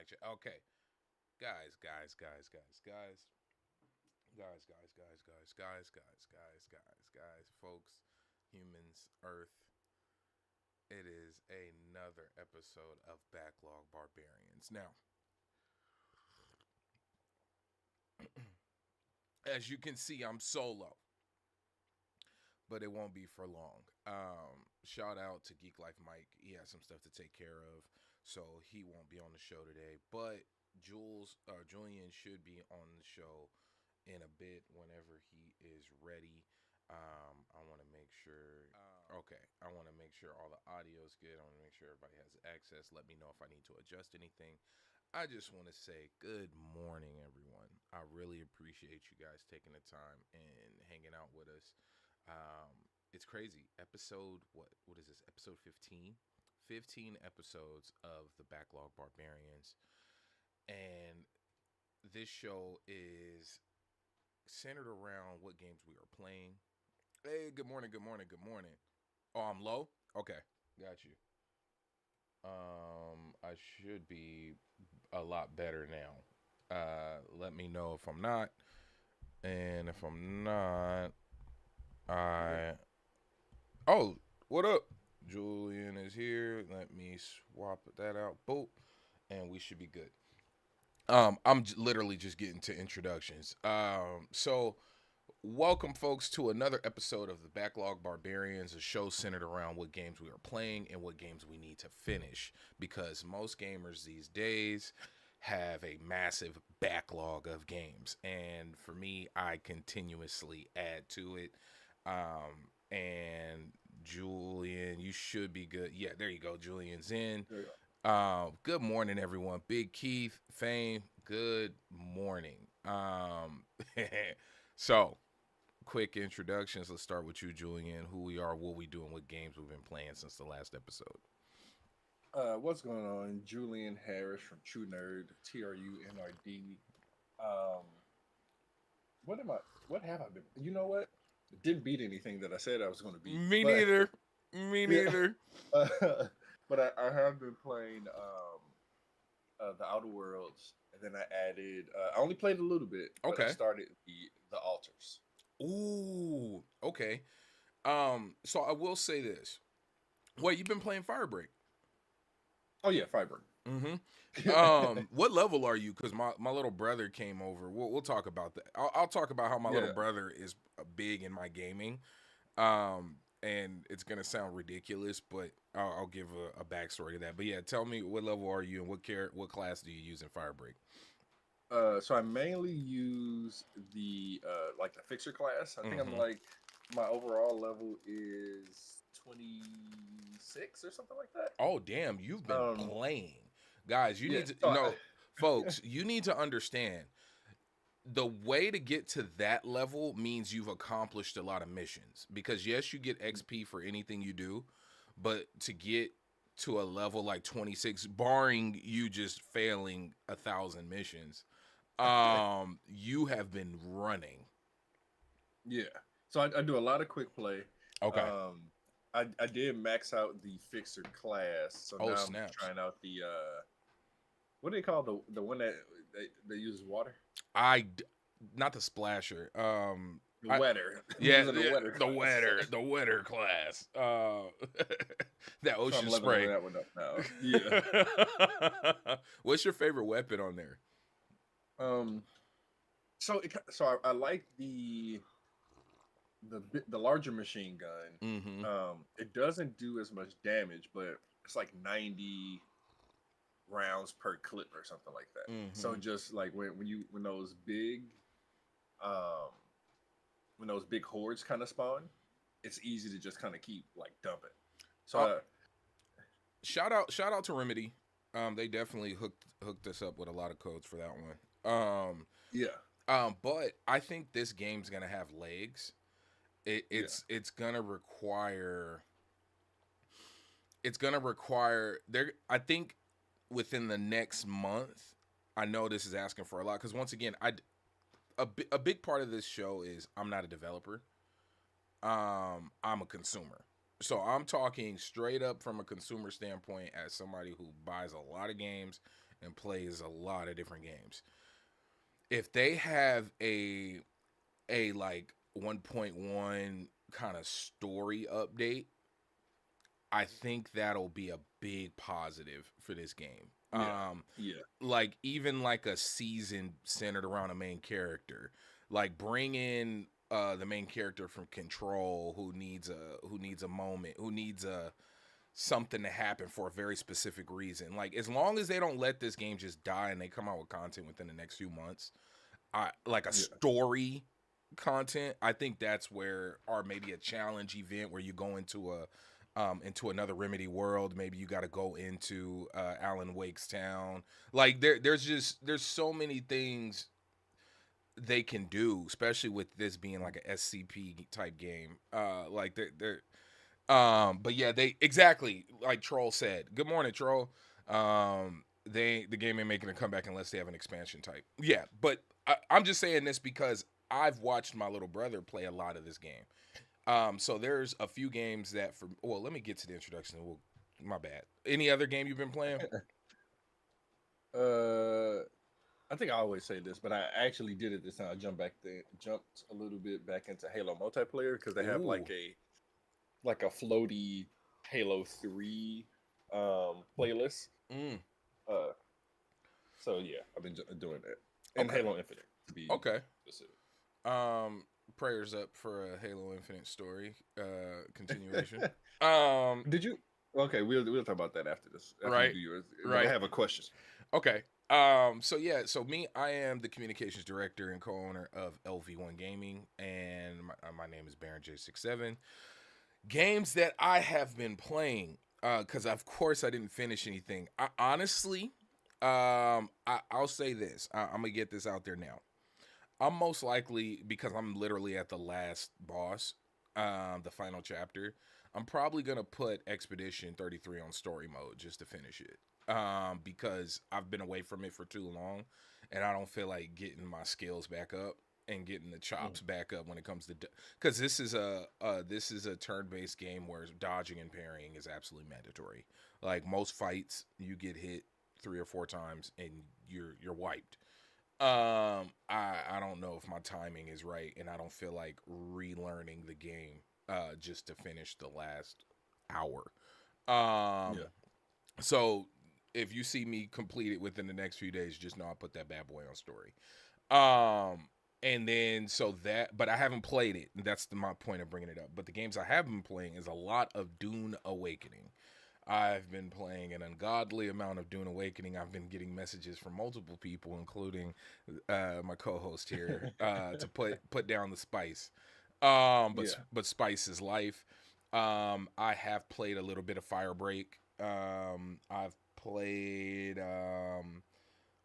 mic check. Okay, guys, folks, humans, Earth. It is another episode of Backlog Barbarians. Now, as you can see, I'm solo, but it won't be for long. Shout out to Geek Life Mike. He has some stuff to take care of, so he won't be on the show today. But Julian should be on the show in a bit whenever he is ready. I want to make sure. Okay, I want to make sure all the audio is good. I want to make sure everybody has access. Let me know if I need to adjust anything. I just want to say good morning, everyone. I really appreciate you guys taking the time and hanging out with us. It's crazy. Episode what is this? Episode 15? 15 episodes of the Backlog Barbarians. And this show is centered around what games we are playing. Hey, good morning, good morning, good morning. Oh, I'm low? Okay, got you. I should be a lot better now. Let me know if I'm not. And if I'm not, I. Oh, what up? Julian is here. Let me swap that out. Boop. And we should be good. I'm literally just getting to introductions. So welcome, folks, to another episode of the Backlog Barbarians, a show centered around what games we are playing and what games we need to finish. Because most gamers these days have a massive backlog of games, and for me, I continuously add to it. And Julian, you should be good. Yeah, there you go. Julian's in. There you go. Good morning, everyone. Big Keith, Fame, good morning. So, quick introductions. Let's start with you, Julian. Who we are, what we do, and what games we've been playing since the last episode. What's going on? Julian Harris from True Nerd, TRUNRD. Um, what am I? What have I been? You know what? It didn't beat anything that I said I was going to beat, Me but neither. Me yeah. neither. Uh, but I have been playing the Outer Worlds, and then I added. I only played a little bit, but I Okay. started the Altars. Ooh. Okay. So I will say this. Wait, you've been playing Firebreak? Oh yeah, Fiber. Mm-hmm. What level are you? Because my little brother came over. We'll talk about that. I'll talk about how my little Yeah. brother is big in my gaming. And it's gonna sound ridiculous, but I'll give a backstory to that. But yeah, tell me what level are you and what class do you use in Firebreak? So I mainly use the like the fixer class. I think I'm Mm-hmm. like my overall level is 26 or something like that. Oh damn, you've been Um, playing, guys. You yeah. need to So folks. You need to understand the way to get to that level means you've accomplished a lot of missions. Because yes, you get XP for anything you do, but to get to a level like 26, barring you just failing 1,000 missions, you have been running. yeah. So I do a lot of quick play. Okay. Um, I did max out the fixer class, so Oh now I'm snaps. trying out the what do they call the one that they uses water? I d- Not the splasher. The I wetter. I'm Yeah, using the yeah, wetter class. the wetter class. That So I'm ocean leveling spray. that one up now. Yeah. What's your favorite weapon on there? Um. So I like the larger machine gun. Mm-hmm. It doesn't do as much damage, but it's like 90 rounds per clip or something like that. So Mm-hmm. just like um when those big hordes kind of spawn, it's easy to just kind of keep like dumping. So Uh, shout out to Remedy. They definitely hooked us up with a lot of codes for that one. yeah, But I think this game's gonna have legs. It, yeah, it's it's gonna require it's gonna require there. I think within the next month. I know this is asking for a lot because once again, a big part of this show is I'm not a developer. I'm a consumer. So I'm talking straight up from a consumer standpoint as somebody who buys a lot of games and plays a lot of different games. If they have a like 1.1 kind of story update, I think that'll be a big positive for this game. Yeah. Yeah. Like even like a season centered around a main character, like bring in the main character from Control who needs a moment, who needs a something to happen for a very specific reason. Like as long as they don't let this game just die and they come out with content within the next few months, I like a Yeah. story content. I think that's where, or maybe a challenge event where you go into another Remedy world. Maybe you got to go into Alan Wake's town. Like there's so many things they can do, especially with this being like a SCP type game. Like they're but yeah, they exactly like Troll said. Good morning, Troll. The game ain't making a comeback unless they have an expansion type. Yeah, but I'm just saying this because I've watched my little brother play a lot of this game. So there's a few games that for well, let me get to the introduction. My bad. Any other game you've been playing? uh, I think I always say this, but I actually did it this time. I jumped a little bit back into Halo multiplayer because they have Ooh. like a floaty Halo 3 playlist. Mm, Uh, so yeah, I've been doing that, and okay. Halo Infinite to be Okay. specific. Prayers up for a Halo Infinite story continuation. Um, Did you? Okay, we'll talk about that after this. After you right, do yours, but I right. have a question. Okay. So yeah, so me, I am the communications director and co-owner of LV1 Gaming, and my name is Baron J67. Games that I have been playing, because of course I didn't finish anything. I honestly, I'll say this. I'm gonna get this out there now. I'm most likely because I'm literally at the last boss, the final chapter. I'm probably gonna put Expedition 33 on story mode just to finish it. Because I've been away from it for too long, and I don't feel like getting my skills back up and getting the Mm. chops back up when it comes to because this is a turn-based game where dodging and parrying is absolutely mandatory. Like most fights, you get hit 3 or 4 times and you're wiped. I don't know if my timing is right, and I don't feel like relearning the game just to finish the last hour. Um, Yeah, so if you see me complete it within the next few days, just know I put that bad boy on story. Um, and then so that, but I haven't played it. That's my point of bringing it up. But the games I have been playing is a lot of Dune Awakening. I've been playing an ungodly amount of Dune Awakening. I've been getting messages from multiple people, including my co-host here, to put down the spice. yeah. But spice is life. I have played a little bit of Firebreak. I've played.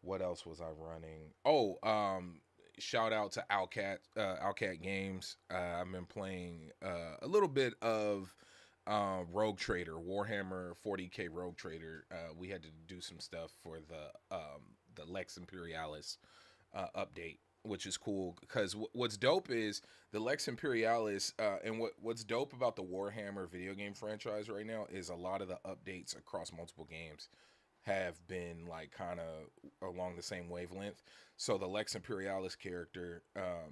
What else was I running? Oh, shout out to Owlcat Games. I've been playing a little bit of Rogue Trader, Warhammer 40K Rogue Trader. We had to do some stuff for the Lex Imperialis update, which is cool because what's dope is the Lex Imperialis, and what's dope about the Warhammer video game franchise right now is a lot of the updates across multiple games have been like kind of along the same wavelength. So the Lex Imperialis character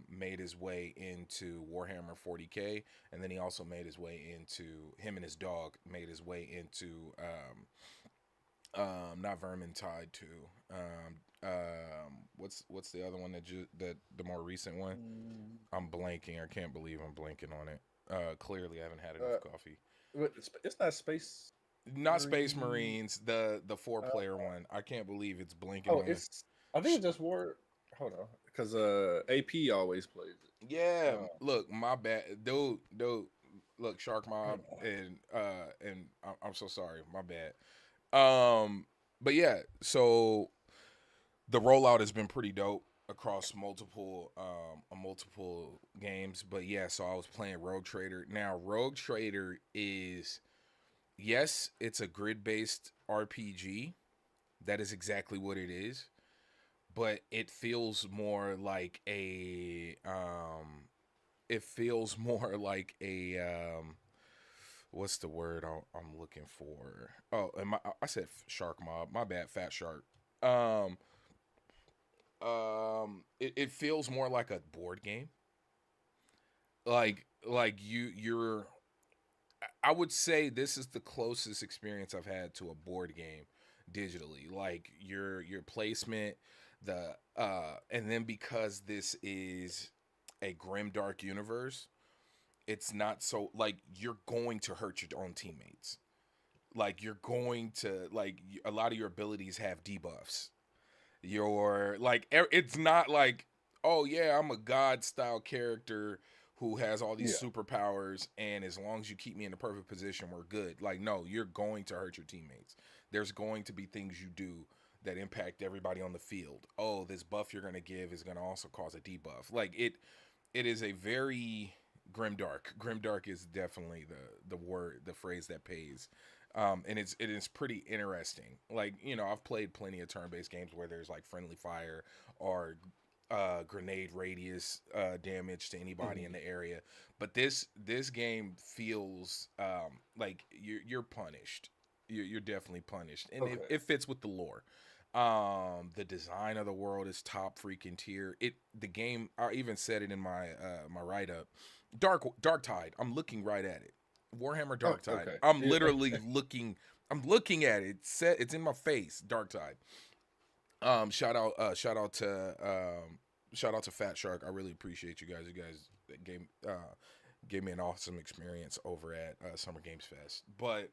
made his way into Warhammer 40K, and then he also made his way into him and his dog made his way into not Vermintide too. What's the other one that the more recent one? Mm, I'm blanking. I can't believe I'm blanking on it. Clearly, I haven't had enough uh, coffee. but it's not Space Not Space Marine. Marines, the four Uh, player one. I can't believe it's blinking oh, on me. it's. I think it's just War. Hold on, because AP always plays it. Yeah, look, my bad, dude. Look, Shark Mob, and I'm so sorry, my bad. But yeah, so the rollout has been pretty dope across multiple games. But yeah, so I was playing Rogue Trader. Now, Rogue Trader is yes, it's a grid based RPG. That is exactly what it is, but it feels more like it feels more like a what's the word I'm looking for? Oh, and I said shark mob. My bad, fat shark. Um, it feels more like a board game. Like you're. I would say this is the closest experience I've had to a board game digitally. Like your placement, and then because this is a grimdark universe, it's not so like you're going to hurt your own teammates. Like you're going to like a lot of your abilities have debuffs. You're like it's not like, oh yeah, I'm a god style character who has all these Yeah. superpowers, and as long as you keep me in the perfect position, we're good. Like, no, you're going to hurt your teammates. There's going to be things you do that impact everybody on the field. Oh, this buff you're going to give is going to also cause a debuff. Like it is a very grimdark. Grimdark is definitely the word, the phrase that pays. And it is pretty interesting. Like, I've played plenty of turn-based games where there's like friendly fire or grenade radius damage to anybody in Hmm. the area, but this game feels like you're punished. You're definitely punished, and Okay. it fits with the lore. The design of the world is top freaking tier. The game, I even said it in my write up. Dark Tide. I'm looking right at it. Warhammer Oh, Dark Tide. okay. I'm Yeah. literally looking. I'm looking at it. It's in my face. Dark Tide. Shout out. Shout out to Fat Shark. I really appreciate you guys. You guys gave me an awesome experience over at Summer Games Fest. But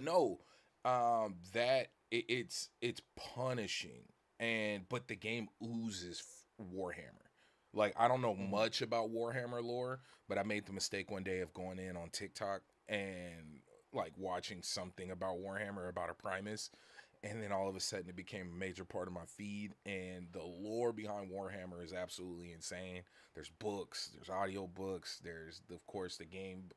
no, that it's punishing, but the game oozes Warhammer. Like, I don't know Hmm. much about Warhammer lore, but I made the mistake one day of going in on TikTok and like watching something about Warhammer, about a Primus, and then all of a sudden it became a major part of my feed, and the lore behind Warhammer is absolutely insane. There's books, there's audio books, there's of course the game,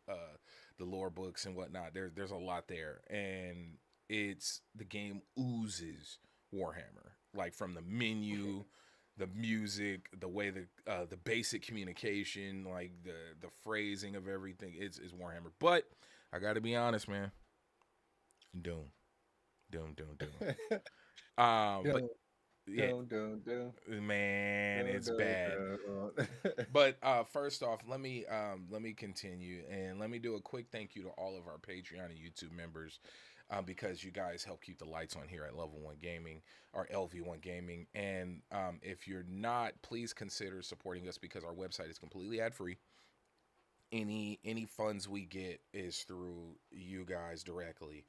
the lore books and whatnot. There's a lot there, and the game oozes Warhammer, like from the Okay. menu, the music, the way the basic communication, like the phrasing of everything. It's Warhammer. But I got to be honest, man. Doom, Doom. But Dun, yeah, dun, dun, dun, man, dun, it's dun, bad. dun. But first off, let me continue, and let me do a quick thank you to all of our Patreon and YouTube members, because you guys help keep the lights on here at Level One Gaming or LV1 Gaming. And if you're not, please consider supporting us because our website is completely ad free. Any funds we get is through you guys directly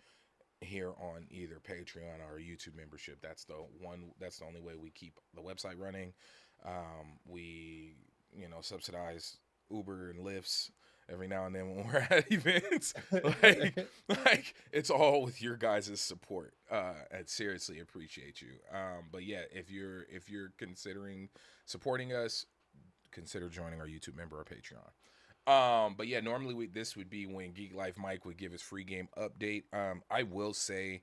here on either Patreon or YouTube membership. That's the only way we keep the website running. We, subsidize Uber and Lyfts every now and then when we're at events. like, like it's all with your guys' support. I seriously appreciate you. But yeah, if you're considering supporting us, consider joining our YouTube member or Patreon. But yeah, normally this would be when Geek Life Mike would give his free game update. I will say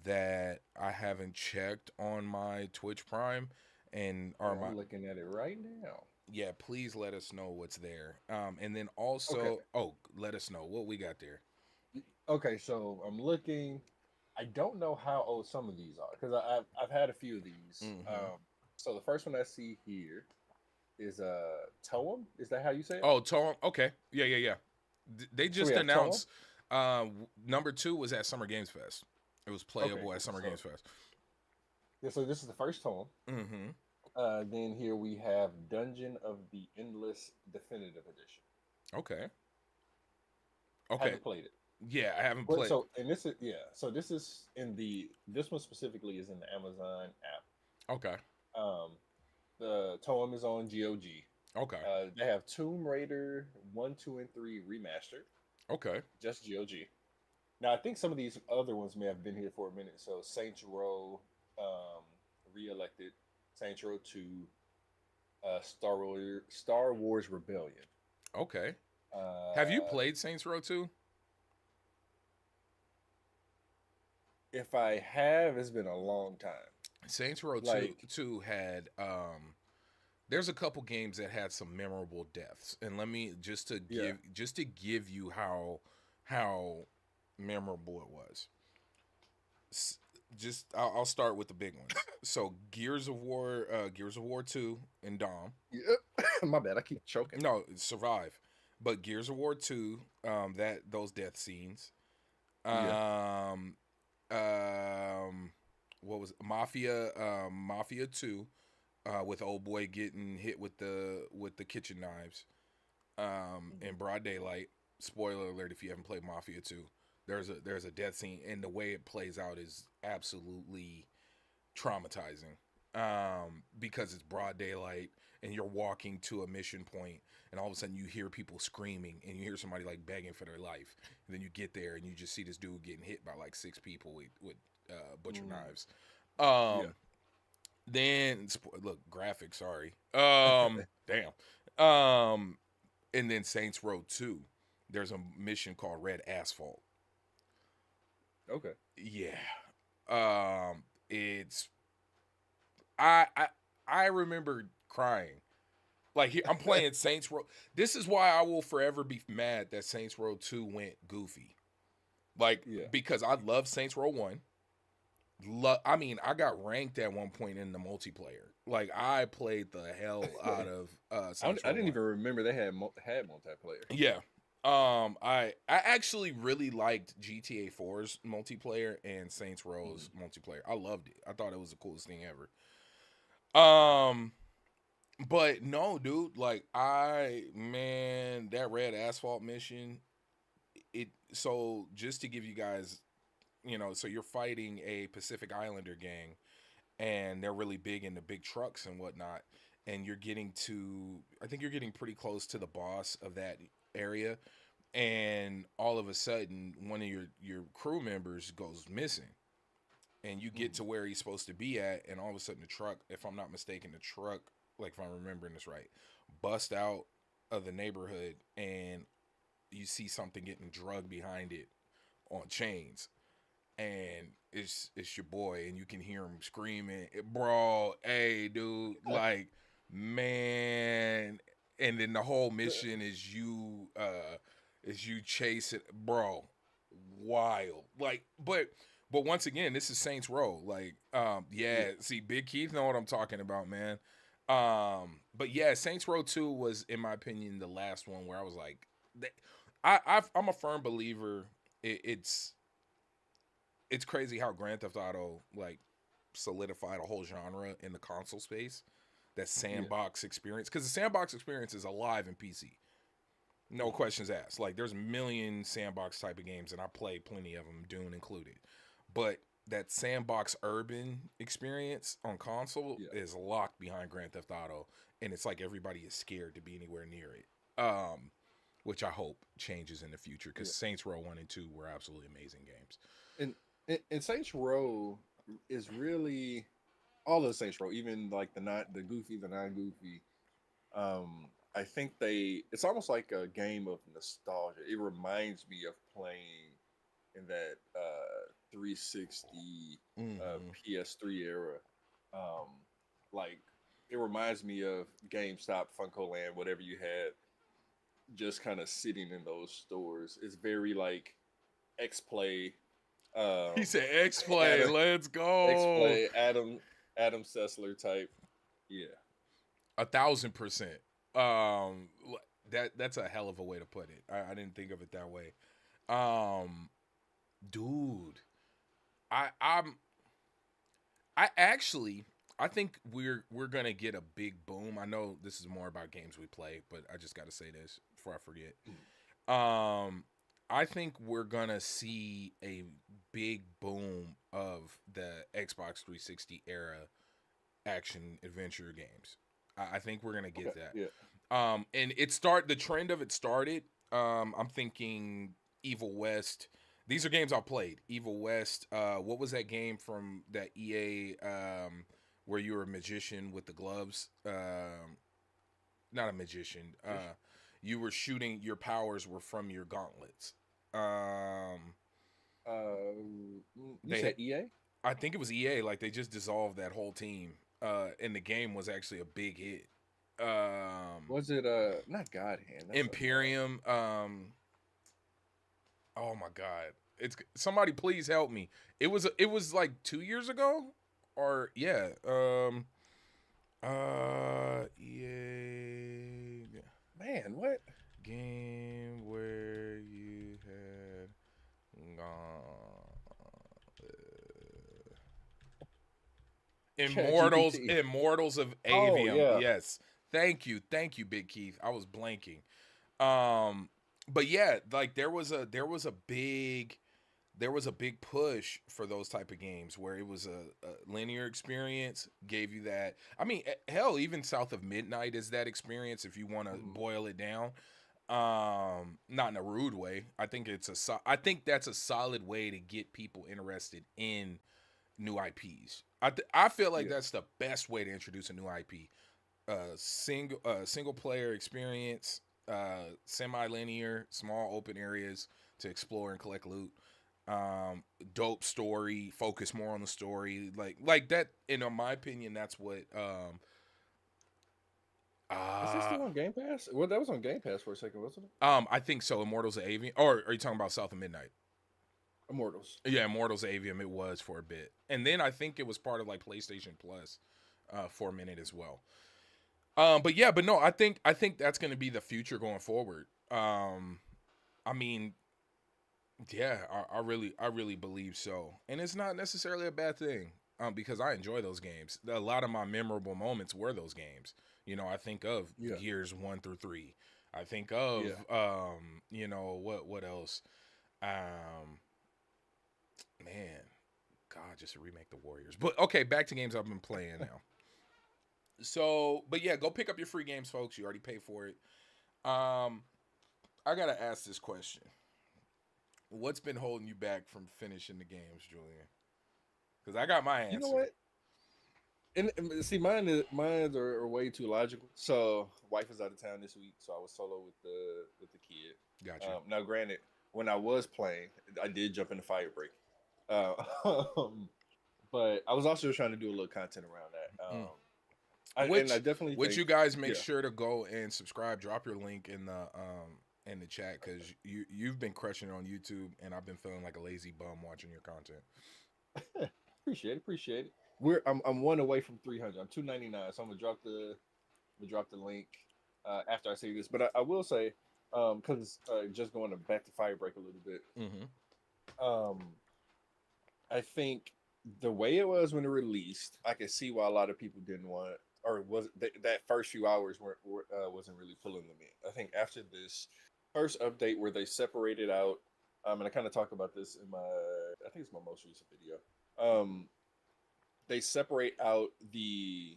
that I haven't checked on my Twitch Prime and Oh, or my I'm looking at it right now. yeah, please let us know what's there. And then Okay. also, let us know what we got there. Okay, so I'm looking. I don't know how old some of these are because I've had a few of these. Mm-hmm. So the first one I see here is Toem. Is that how you say it? Oh, Tom. Okay, yeah. They So we just have Toem. announced. Number two was at Summer Games Fest. It was Okay, playable at cool. Summer Games Fest. Yeah, so this is the first Toem. Mm-hmm. Then here we have Dungeon of the Endless Definitive Edition. Okay. Okay. Haven't played it. Yeah, I haven't But played. so and this is yeah, so this is in the this one specifically is in the Amazon Okay. app. The Toem is on GOG. Okay. They have Tomb Raider 1, 2, and 3 remastered, Okay. just GOG. Now I think some of these other ones may have been here for a minute. So Saints Row, um, re-elected, Saints Row 2, Star Wars Rebellion. Okay. Have you Uh, played Saints Row 2? if I have, it's been a long time. Saints Row 2 Like 2 had there's a couple games that had some memorable deaths. And let me yeah, just to give you how memorable it was. just I'll start with the big ones. So Gears of War 2 and Dom. Yeah. My bad. I keep choking. No, Survive. But Gears of War 2, that those death scenes. Yeah. Um what was it? Mafia 2, with old boy getting hit with the kitchen knives, in broad daylight. Spoiler alert if you haven't played Mafia 2. There's a death scene, and the way it plays out is absolutely traumatizing, because it's broad daylight and you're walking to a mission point, and all of a sudden you hear people screaming and you hear somebody like begging for their life, and then you get there and you just see this dude getting hit by like six people with butcher Mm. knives. Yeah. Then look, graphic, sorry. Damn. And then Saints Row 2, there's a mission called Red Asphalt. Okay. Yeah. It's I I I remember crying. Like, I'm playing Saints Row. This is why I will forever be mad that Saints Row 2 went goofy. Like, Yeah. because I love Saints Row 1. I mean, I got ranked at one point in the multiplayer. Like, I played the hell out of Saints I Row didn't 1. even remember they had multiplayer. Yeah. I actually really liked GTA 4's multiplayer and Saints Row's Mm. multiplayer. I loved it. I thought it was the coolest thing ever. But no, dude, like, man, that Red Asphalt mission, so just to give you guys, so you're fighting a Pacific Islander gang, and they're really big into big trucks and whatnot, and I think you're getting pretty close to the boss of that area, and all of a sudden one of your crew members goes missing, and you get Mm. to where he's supposed to be at, and all of a sudden the truck, if I'm not mistaken, like if I'm remembering this right, bust out of the neighborhood, and you see something getting drugged behind it on chains, and it's your boy, and you can hear him screaming, bro, hey dude, like, man. And then the whole mission is you chase it, bro, wild, like, but once again, this is Saints Row, like, Yeah. yeah, see, Big Keith know what I'm talking about, man. But yeah, Saints Row 2 was, in my opinion, the last one where I was like, I'm a firm believer. It's crazy how Grand Theft Auto, like, solidified a whole genre in the console space. That Yeah. sandbox experience, because the sandbox experience is alive in PC. No Mm. questions asked. Like, there's a million sandbox type of games, and I play plenty of them, Dune included. But that sandbox urban experience on console Yeah. is locked behind Grand Theft Auto, and it's like everybody is scared to be anywhere near it. Which I hope changes in the future, because Yeah. Saints Row 1 and 2 were absolutely amazing games. And and Saints Row is really all of Saints Row, even like the goofy, the non goofy. I think it's almost like a game of nostalgia. It reminds me of playing in that 360 Mm-hmm. PS3 era. Um, like it reminds me of GameStop, Funko Land, whatever you had, just kind of sitting in those stores. It's very like X Play, He um, said X Play, Adam let's X go. Play, Adam Sessler type. Yeah, 1,000%. Um, that's a hell of a way to put it. I didn't think of it that way. Um, dude, I I'm I actually I think we're gonna get a big boom. I know this is more about games we play, but I just got to say this before I forget. Um, I think we're gonna see a big boom of the Xbox 360 era action adventure games. I think we're gonna okay, get that. yeah, And the trend of it started. I'm thinking Evil West. These are games I played. Evil West. What was that game from that EA, where you were a magician with the gloves? Not a magician. You were shooting. Your powers were from your gauntlets. Um, you they, said EA? I think it was EA. Like, they just dissolved that whole team. And the game was actually a big hit. Was it not God Hand? That's a Imperium. Oh my god. It's somebody please help me. It was like 2 years ago, or yeah. Yeah. Man, what? Game where you had gone. Chat Immortals, GPT. Immortals of Oh Avium. yeah. Yes. Thank you, Big Keith. I was blanking. But yeah, like there was a big push for those type of games where it was a linear experience, gave you that. I mean, hell, even South of Midnight is that experience if you want to Mhm. boil it down. Not in a rude way. I think that's a solid way to get people interested in new IPs. I feel like Yeah. that's the best way to introduce a new IP. Single player experience, semi linear, small open areas to explore and collect loot. Dope story, focus more on the story, like that. In my opinion, that's what. Is that Uh, still on Game Pass? Well, that was on Game Pass for a second, wasn't it? I think so. Immortals of Avium, or are you talking about South of Midnight? Immortals. Yeah, Immortals of Avium. It was for a bit, and then I think it was part of like PlayStation Plus, for a minute as well. But yeah, but no, I think that's going to be the future going forward. I mean, yeah, I really believe so, and it's not necessarily a bad thing. Because I enjoy those games. A lot of my memorable moments were those games. I think of Yeah. Gears 1 through 3. I think of Yeah. what else? Um, man, God, just to remake the Warriors. But okay, back to games I've been playing now. So, but yeah, go pick up your free games, folks. You already paid for it. Um, I gotta ask this question: what's been holding you back from finishing the games, Julian? Because I got my You know answer. what? And see, mine are way too logical. So, wife is out of town this week, so I was solo with the kid. Got you. Now, granted, when I was playing, I did jump in the fire break, uh, but I was also trying to do a little content around that. Mm. And I Which, definitely which think, you guys make yeah, sure to go and subscribe. Drop your link in the chat because you've been crushing it on YouTube, and I've been feeling like a lazy bum watching your content. appreciate it. I'm one away from 300. I'm 299, so I'm gonna drop the link after I say this. But I will say, because just going back to Firebreak a little bit, Mm-hmm. um, I think the way it was when it released, I could see why a lot of people didn't want, or was that first few hours wasn't really pulling them in. I think after this first update where they separated out, and I kind of talked about this in I think it's my most recent video. Um, they separate out the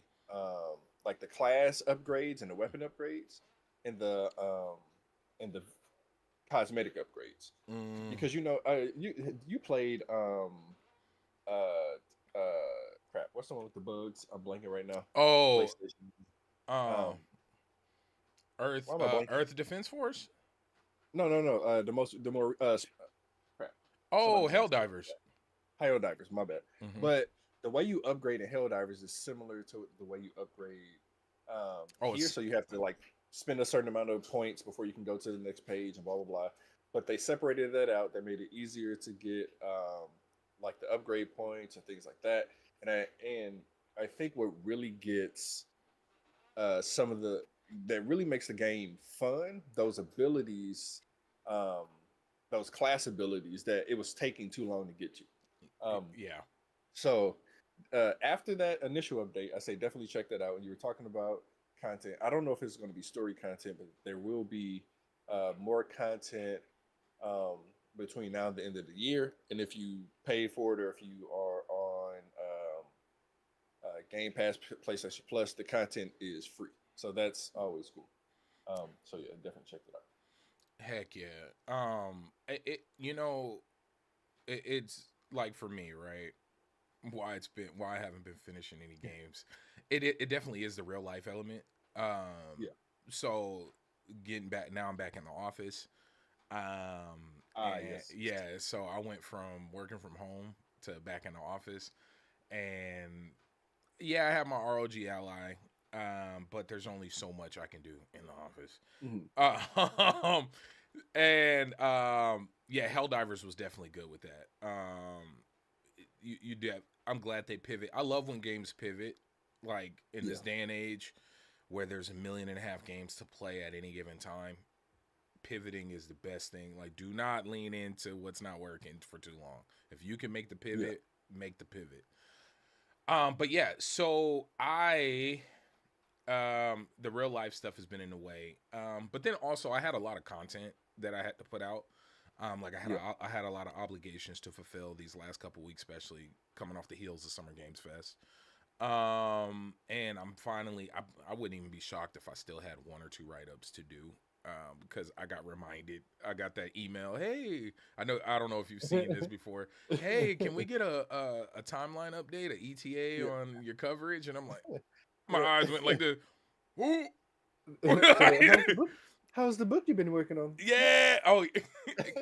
like the class upgrades and the weapon upgrades and the cosmetic upgrades Mm. because you played crap, what's the one with the bugs? I'm blanking right now. The Oh, PlayStation. um, Um, why am I blanking? Earth Defense Force. No. The more crap. Oh, Somebody's gonna tell me Helldivers. that. Helldivers, my bad. Mm-hmm. But the way you upgrade in Helldivers is similar to the way you upgrade Oh, here. it's So you have to like spend a certain amount of points before you can go to the next page and blah blah blah. But they separated that out. They made it easier to get like the upgrade points and things like that. And I think what really gets some of the that really makes the game fun, those abilities, um, those class abilities that it was taking too long to get to. Um, yeah. so after that initial update, I say definitely check that out. And you were talking about content. I don't know if it's going to be story content, but there will be more content um, between now and the end of the year. And if you pay for it or if you are on Game Pass, PlayStation Plus, the content is free. So that's always cool. So yeah, definitely check it out. Heck yeah. It's like for me, right? Why I haven't been finishing any games. It definitely is the real life element. Yeah. So getting back now, I'm back in the office. Ah, And yes. yeah, so I went from working from home to back in the office, and yeah, I have my ROG Ally, but there's only so much I can do in the office. Mhm. And Yeah, Helldivers was definitely good with that. You did. I'm glad they pivot. I love when games pivot, like in Yeah. this day and age where there's 1.5 million games to play at any given time. Pivoting is the best thing. Like, do not lean into what's not working for too long. If you can make the Yeah. pivot, make the pivot. But yeah, so the real life stuff has been in the way. But then also I had a lot of content that I had to put out. Like Yeah. I had a lot of obligations to fulfill these last couple weeks, especially coming off the heels of Summer Games Fest. And I'm finally, I wouldn't even be shocked if I still had one or two write ups to do. Because I got reminded, I got that email. Hey, I don't know if you've seen this before. Hey, can we get a timeline update, a ETA Yeah. on your coverage? And I'm like, my Yeah. eyes went like this. Who? So how's the book? How's the book you've been working on? Yeah. Oh,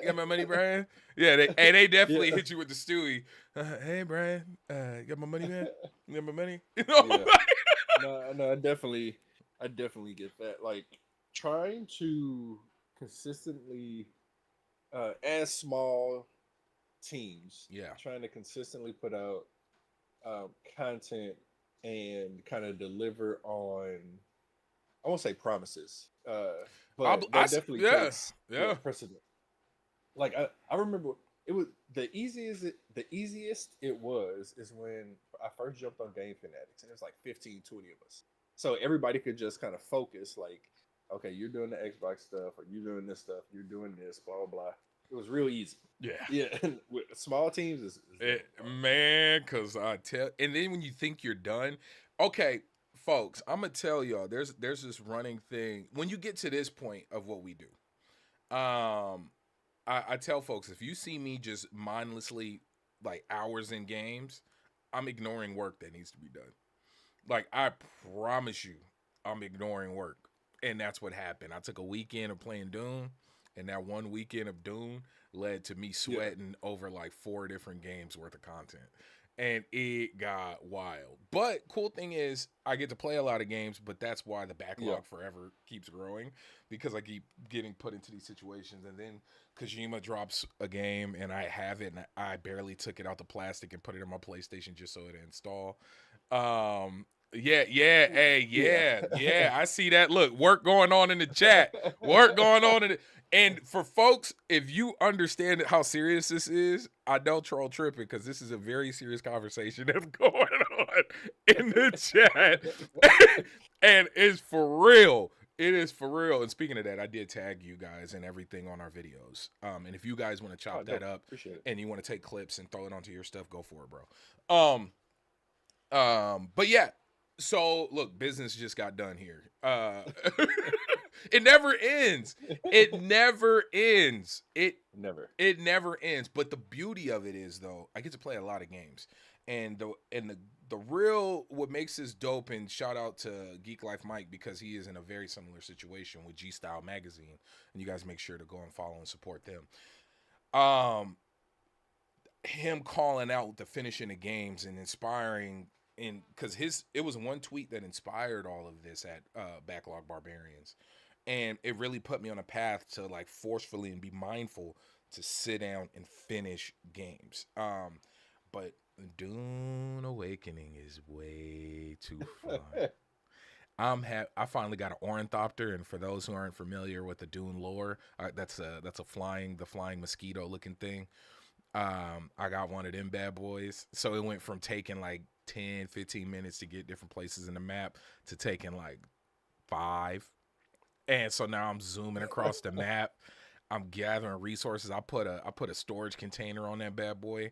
got my money, Brian. Yeah. They definitely Yeah. hit you with the Stewie. Hey, Brian. You got my money, man. You got my money. Yeah. No, no, I definitely get that. Like trying to consistently, as small teams, Yeah. trying to consistently put out content and kind of deliver on, I won't say promises, but that definitely Yeah. takes, yeah, Yeah. precedent. Like I remember it was the easiest it was is when I first jumped on Game Fanatics and it was like 15, 20 of us. So everybody could just kind of focus like, okay, you're doing the Xbox stuff or you're doing this stuff, you're doing this, blah blah blah. It was real easy. Yeah. Yeah, and with small teams is definitely hard. Man, cause I tell, and then when you think you're done, okay, folks, I'm gonna tell y'all, there's this running thing when you get to this point of what we do. Um, I tell folks if you see me just mindlessly like hours in games, I'm ignoring work that needs to be done. Like I promise you, I'm ignoring work, and that's what happened. I took a weekend of playing Dune, and that one weekend of Dune led to me Yeah, sweating over like 4 different games worth of content. And it got wild. But cool thing is I get to play a lot of games, but that's why the yeah, backlog forever keeps growing because I keep getting put into these situations. And then Kojima drops a game and I have it and I barely took it out the plastic and put it in my PlayStation just so it install. Hey, yeah. yeah. I see that. Look, work going on in the chat. Work going on in it. And for folks, if you understand how serious this is, I don't troll tripping because this is a very serious conversation that's going on in the chat. And it's for real. It is for real. And speaking of that, I did tag you guys and everything on our videos. And if you guys want to Oh, chop that dope. up Appreciate it. and you want to take clips and throw it onto your stuff, go for it, bro. But yeah. So look, business just got done here. It never ends. It never ends. Never. It never ends. But the beauty of it is though, I get to play a lot of games. And the real what makes this dope, and shout out to Geek Life Mike because he is in a very similar situation with G Style magazine. And you guys make sure to go and follow and support them. Um him calling out the finishing the games and inspiring, and because it was one tweet that inspired all of this at Backlog Barbarians, and it really put me on a path to like forcefully and be mindful to sit down and finish games. But Dune Awakening is way too fun. I finally got an ornithopter, and for those who aren't familiar with the Dune lore, that's a flying mosquito looking thing. I got one of them bad boys. So it went from taking like 10, 15 minutes to get different places in the map to taking like 5. And so now I'm zooming across the map. I'm gathering resources. I put a storage container on that bad boy.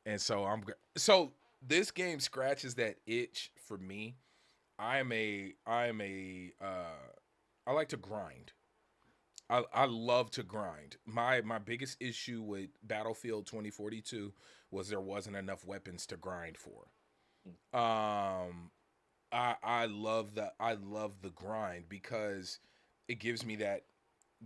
And so this game scratches that itch for me. I like to grind. I love to grind. My biggest issue with Battlefield 2042 was there wasn't enough weapons to grind for. Um I love the grind because it gives me that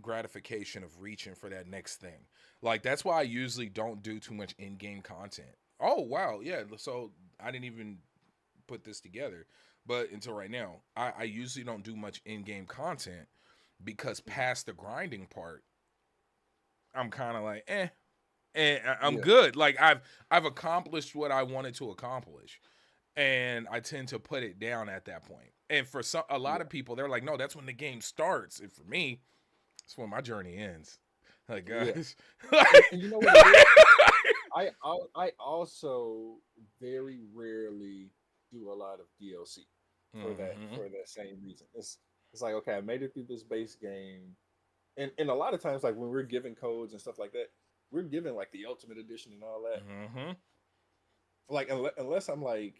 gratification of reaching for that next thing. Like that's why I usually don't do too much in-game content. Oh wow, yeah. So I didn't even put this together, but until right now, I usually don't do much in-game content because past the grinding part, I'm kind of like, and I'm Yeah, good. Like I've accomplished what I wanted to accomplish, and I tend to put it down at that point. And for a lot yeah, of people, they're like, no, that's when the game starts. And for me, it's when my journey ends. Like yeah. guys, And you know what it is? I also very rarely do a lot of DLC hmm for that same reason. It's like, okay, I made it through this base game, and a lot of times, like when we're giving codes and stuff like that, we're given like the ultimate edition and all that. hmm Like unless I'm like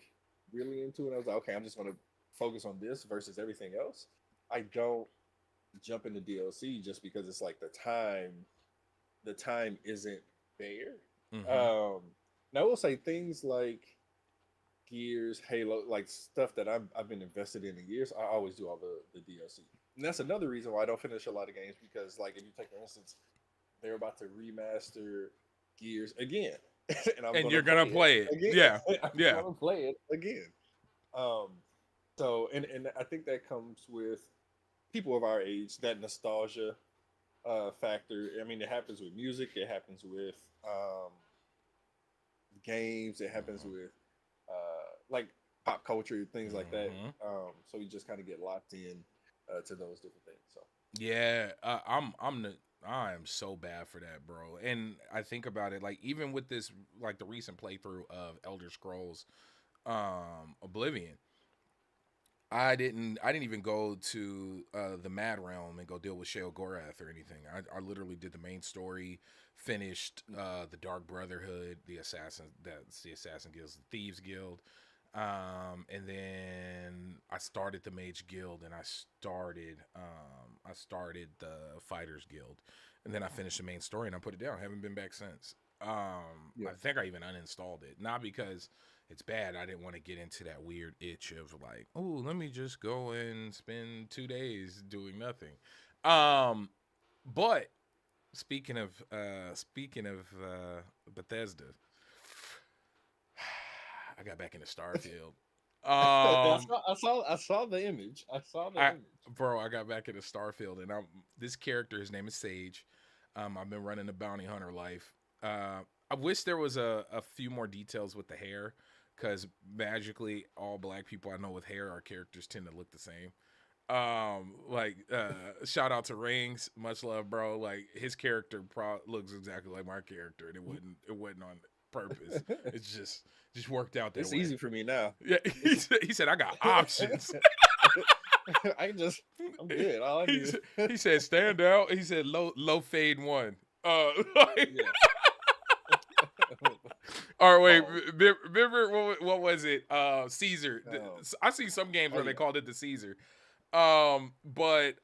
really into it, I was like, okay, I'm just gonna focus on this versus everything else. I don't jump into DLC just because it's like the time isn't there. hmm Um, and I will say things like Gears, Halo, like stuff that I've been invested in years. I always do all the DLC, and that's another reason why I don't finish a lot of games because, like, if you take for instance, they're about to remaster Gears again, and I'm and gonna you're play gonna it play it. Yeah, again. I'm yeah. gonna play it again. Um, so and I think that comes with people of our age, that nostalgia factor. I mean, it happens with music, it happens with games, it happens with like pop culture, things like that. hmm So you just kind of get locked in to those different things. So Yeah, I am so bad for that, bro. And I think about it, like even with this, like the recent playthrough of Elder Scrolls, Oblivion. I didn't even go to the Mad Realm and go deal with Shale Gorath or anything. I literally did the main story, finished the Dark Brotherhood, the Assassin Guilds, the Thieves Guild, and then I started the Mage Guild and I started the Fighters Guild, and then I finished the main story and I put it down. I haven't been back since. yeah, I think I even uninstalled it, not because it's bad. I didn't want to get into that weird itch of like, oh, let me just go and spend 2 days doing nothing. Um, but speaking of Bethesda, I got back into Starfield. Um, I saw the image. I saw the I image. bro, I got back into Starfield, and I'm this character. His name is Sage. I've been running the bounty hunter life. I wish there was a few more details with the hair, because magically all black people I know with hair, our characters tend to look the same. Shout out to Rings, much love, bro. Like his character looks exactly like my character, and it wasn't on purpose. It's just worked out that It's way. easy for me now. Yeah, It's he said I got options. I just I'm good. All I he need said, is he said stand out. He said low fade one. Like, yeah. all right, wait. Pause. Remember what was it? Caesar. Um, I see some games oh where they yeah, called it the Caesar. But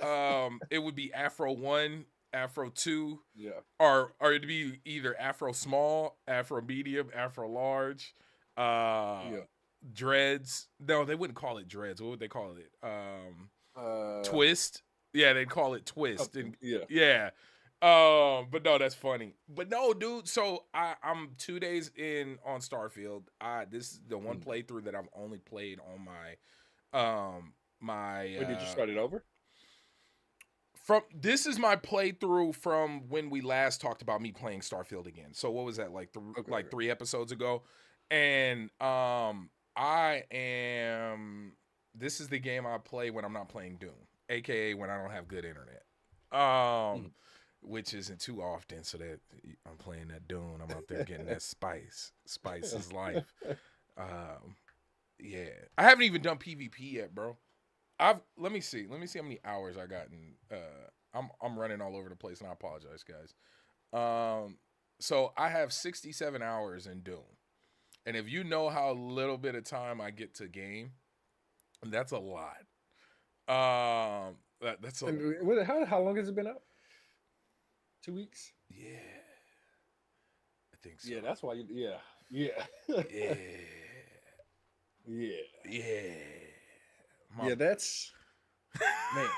it would be Afro 1, Afro 2, yeah, or it'd be either Afro small, Afro medium, Afro large, uh, yeah. dreads. No, they wouldn't call it dreads. What would they call it? Uh, Twist. Yeah, they'd call it twist. And something. Yeah. yeah. But no, that's funny. But no, dude. So I'm 2 days in on Starfield. This is the one Mm. playthrough that I've only played on my Wait, did you start it over? from this is my playthrough from when we last talked about me playing Starfield again. So what was that, like Okay. like 3 episodes ago? And I am this is the game I play when I'm not playing Dune, aka when I don't have good internet. Mhm. Which isn't too often, so that I'm playing that Dune. I'm out there getting that spice. Spice is life. Um, yeah. I haven't even done PvP yet, bro. I've let me see. Let me see how many hours I got in I'm running all over the place and I apologize, guys. So I have 67 hours in Doom. And if you know how little bit of time I get to game, that's a lot. That's a And how long has it been out? 2 weeks. yeah, I think so. Yeah, that's why you. Yeah, yeah, Yeah. yeah, Yeah. My yeah. That's man.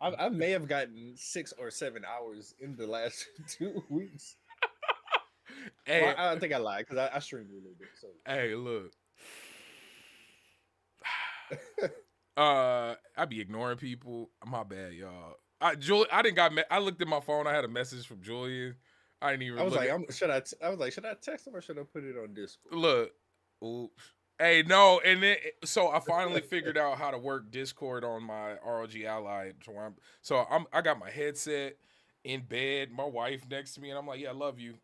I may have gotten 6 or 7 hours in the last 2 weeks. Well, Hey, I think I lied because I streamed a little bit. So hey, look. I be ignoring people. My bad, y'all. I didn't got. I looked at my phone. I had a message from Julian. I didn't I even was look like, at. I was like, should I text him or should I put it on Discord? Look, oops. Hey, no, and then so I finally figured out how to work Discord on my ROG Ally. I got my headset in bed, my wife next to me, and I'm like, yeah, I love you.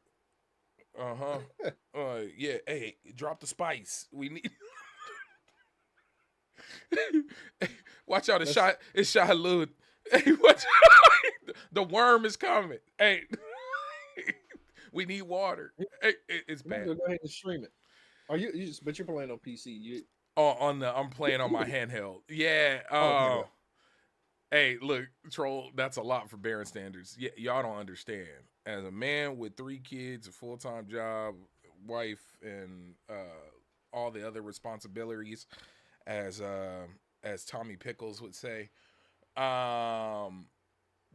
Uh-huh. Yeah, hey, drop the spice. We need watch out, That's it's shot Lud. Hey, watch the worm is coming. Hey, we need water. Hey, it's you might as bad. well go ahead and stream it. But you're playing on PC. I'm playing on my handheld. Yeah. Okay, good. Hey, look, troll. That's a lot for Baron standards. Yeah, y'all don't understand. As a man with 3 kids, a full-time job, wife, and all the other responsibilities, as Tommy Pickles would say,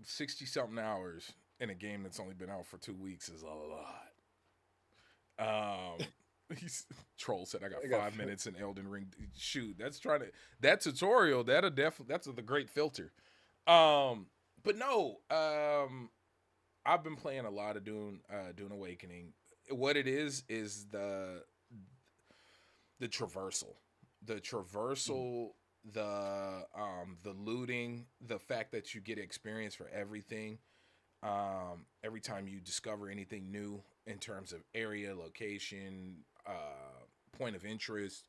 60 something hours in a game that's only been out for 2 weeks is a lot. He's troll said I got I got 5 minutes in Elden Ring. Shoot, that tutorial that's the great filter. But no, I've been playing a lot of Dune Awakening. What it is the traversal, the mm, traversal, the looting, the fact that you get experience for everything. Every time you discover anything new in terms of area, location, point of interest,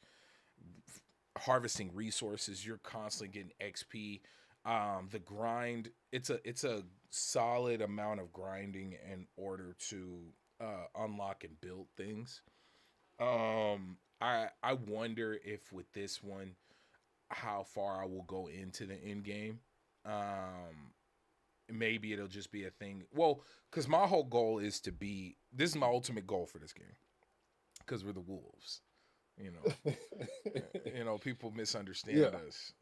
harvesting resources, you're constantly getting XP. The grind, it's a solid amount of grinding in order to unlock and build things. I wonder if with this one, how far I will go into the end game. Maybe it'll just be a thing. Well, because my whole goal is to be. This is my ultimate goal for this game. Because we're the wolves. You know, people yeah. misunderstand us.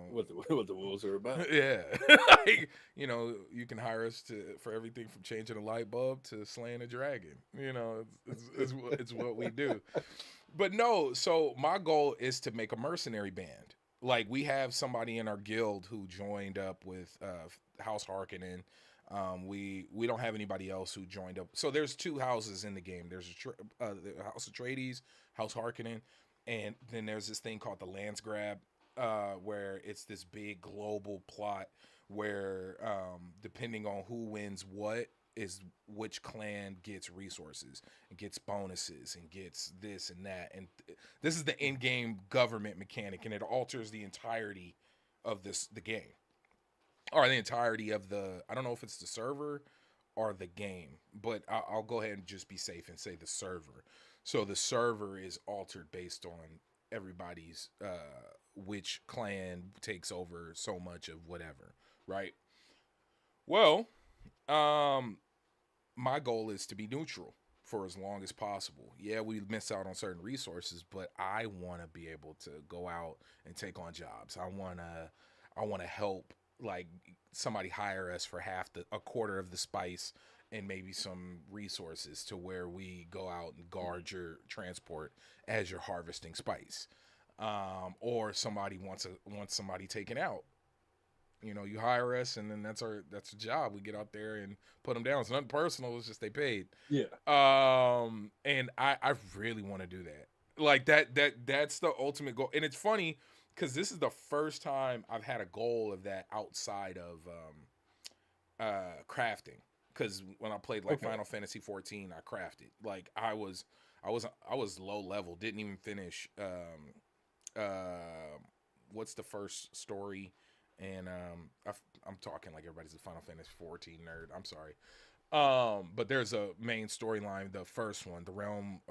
What the wolves are about? Yeah, like, you can hire us for everything from changing a light bulb to slaying a dragon. It's what we do. But no, so my goal is to make a mercenary band. Like we have somebody in our guild who joined up with House Harkonnen. We don't have anybody else who joined up. So there's 2 houses in the game. There's the House Atreides, House Harkonnen, and then there's this thing called the Lands Grab, where it's this big global plot where depending on who wins what is which clan gets resources and gets bonuses and gets this and that, and this is the in-game government mechanic, and it alters the entirety of the game, or the entirety of the, I don't know if it's the server or the game, but I'll go ahead and just be safe and say the server. So the server is altered based on everybody's which clan takes over so much of whatever, right? Well, um my goal is to be neutral for as long as possible. Yeah, we miss out on certain resources, but I want to be able to go out and take on jobs. I want to help, like, somebody hire us for a quarter of the spice and maybe some resources to where we go out and guard your transport as you're harvesting spice. Or somebody wants somebody taken out. You hire us, and then that's a job. We get out there and put them down. It's nothing personal. It's just they paid. Yeah. And I really want to do that. Like that's the ultimate goal. And it's funny because this is the first time I've had a goal of that outside of crafting. Because when I played like Okay. Final Fantasy 14, I crafted. Like I was low level. Didn't even finish. What's the first story? And I'm talking like everybody's a Final Fantasy 14 nerd. I'm sorry. But there's a main storyline. The first one, the Realm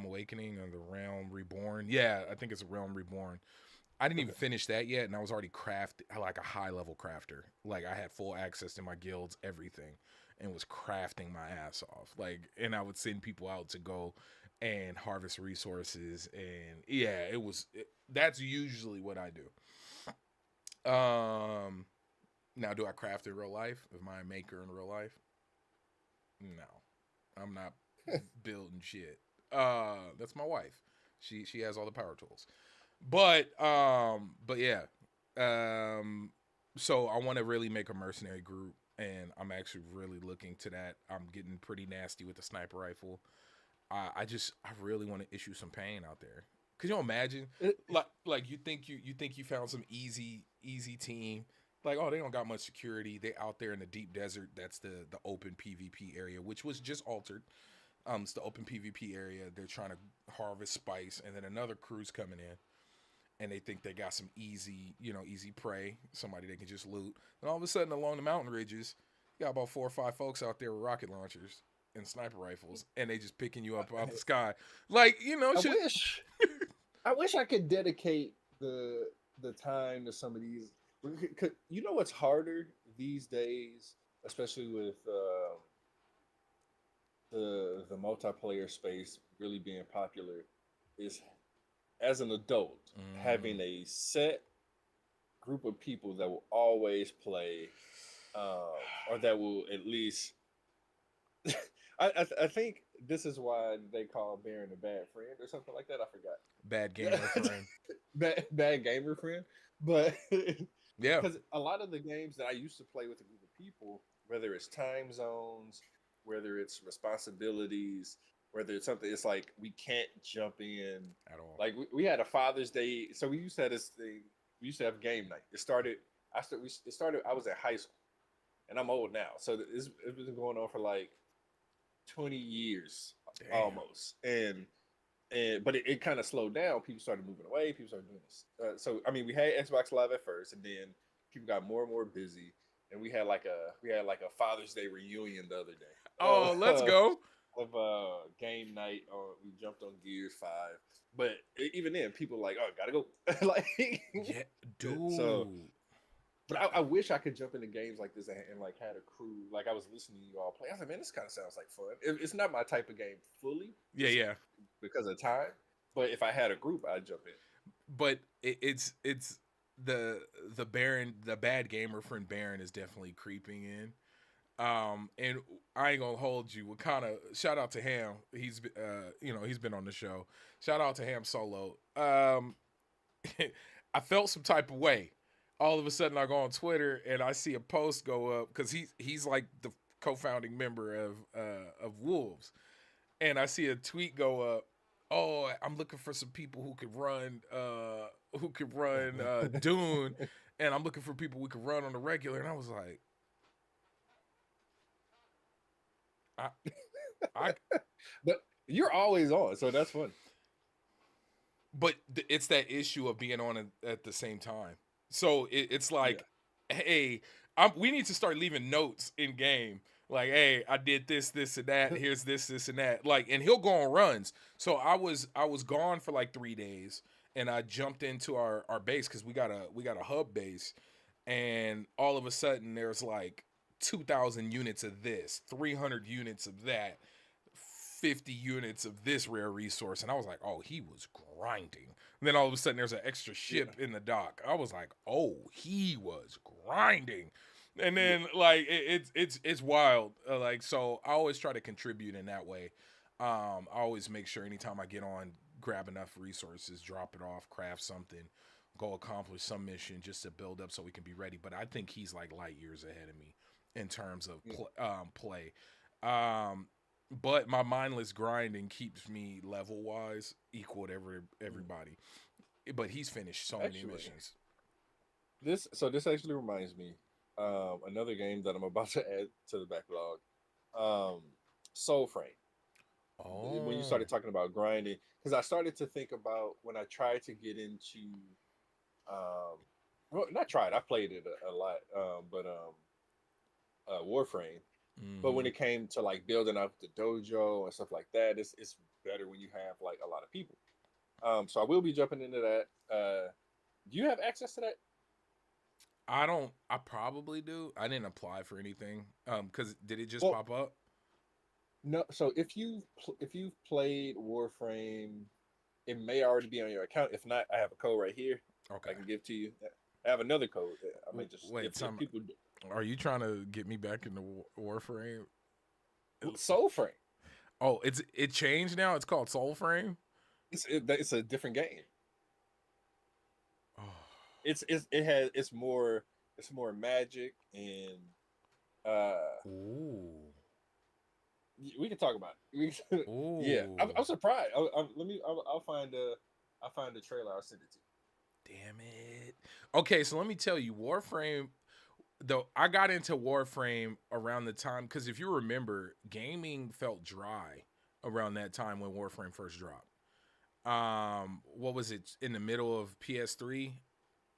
Awakening, or the Realm Reborn. Yeah, I think it's a Realm Reborn. I didn't even Okay. finish that yet, and I was already like a high level crafter. Like I had full access to my guilds, everything, and was crafting my ass off. Like, and I would send people out to go and harvest resources, and yeah, that's usually what I do. Um, Now, do I craft in real life? Am I a maker in real life? No, I'm not building shit. That's my wife. She has all the power tools. But yeah, um, So I want to really make a mercenary group, and I'm actually really looking to that. I'm getting pretty nasty with the sniper rifle. I really want to issue some pain out there. Could you imagine, It, like you think you found some easy team, like, oh, they don't got much security. They out there in the deep desert. That's the open PvP area, which was just altered. It's the open PvP area. They're trying to harvest spice, and then another crew's coming in, and they think they got some easy prey, somebody they can just loot. And all of a sudden, along the mountain ridges, you got about 4 or 5 folks out there with rocket launchers and sniper rifles, and they just picking you up out the sky, like I shit. wish I wish I could dedicate the time to some of these. You know what's harder these days, especially with the multiplayer space really being popular, is as an adult Mm, having a set group of people that will always play, or that will at least. I think this is why they call Baron a bad friend or something like that. I bad gamer forgot. friend. Bad gamer friend, but Yeah, because a lot of the games that I used to play with a group of people, whether it's time zones, whether it's responsibilities, whether it's something, it's like we can't jump in. at all. Like we had a Father's Day, so we used to have this thing. We used to have game night. It started. It started. I was in high school, and I'm old now, so it's been going on for like 20 years Damn. almost, and but it kind of slowed down. People started moving away. People started doing this. So I mean, we had Xbox Live at first, and then people got more and more busy. And we had like a Father's Day reunion the other day Oh, let's go. of game night. We jumped on Gears 5, but even then, people were like, oh, gotta go. Like, Yeah, so. dude. But I wish I could jump into games like this and like had a crew. Like I was listening to you all play. I was like, man, this kind of sounds like fun. It's not my type of game fully, Yeah, just yeah. because of time. But if I had a group, I'd jump in. But it's the the bad gamer friend Baron is definitely creeping in. And I ain't gonna hold you. What kind of shout out to Ham? He's been on the show. Shout out to Ham Solo. I felt some type of way. All of a sudden, I go on Twitter and I see a post go up because he's like the co-founding member of Wolves, and I see a tweet go up. Oh, I'm looking for some people who could run Dune, and I'm looking for people we could run on the regular. And I was like, I I But you're always on, so that's fun. but it's that issue of being on at the same time. So it's Yeah. like, hey, we need to start leaving notes in game. Like, hey, I did this, and that. Here's this, and that. Like, and he'll go on runs. So I was gone for like 3 days, and I jumped into our base because we got a hub base, and all of a sudden there's like 2,000 units of this, 300 units of that, 50 units of this rare resource. And I was like, oh, he was grinding. And then all of a sudden there's an extra Yeah. ship in the dock. I was like, oh, he was grinding. And Yeah. then like it's wild. Like, so I always try to contribute in that way. I always make sure anytime I get on, grab enough resources, drop it off, craft something, go accomplish some mission just to build up so we can be ready. But I think he's like light years ahead of me in terms of Yeah. play. Um, but my mindless grinding keeps me level wise equal to Mm. everybody. But he's finished so many Actually, missions. this actually reminds me, another game that I'm about to add to the backlog. Um, Soul Frame. When you Oh. started talking about grinding, because I started to think about when I tried to get into, well, not tried, I played it a lot, but Warframe. But when Mm-hmm. it came to like building up the dojo and stuff like that, it's better when you have like a lot of people. So I will be jumping into that. Do you have access to that? I don't. I probably do. I didn't apply for anything. Cause did it just Well, pop up? no. So if you've played Warframe, it may already be on your account. If not, I have a code right here Okay. I can give to you. I have another code that I may just Wait, if some. people Are you trying to get me back into Warframe? Soul Frame. Oh, it changed now. It's called Soulframe. It's a different game. Oh, It has it's more. It's more magic and uh Ooh. we can talk about it. Yeah, Ooh. I'm surprised. I'll find I'll find the trailer. I'll send it to Damn it. Okay, so let me tell you, Warframe. Though I got into Warframe around the time because if you remember, gaming felt dry around that time when Warframe first dropped. What was it in the middle of PS3?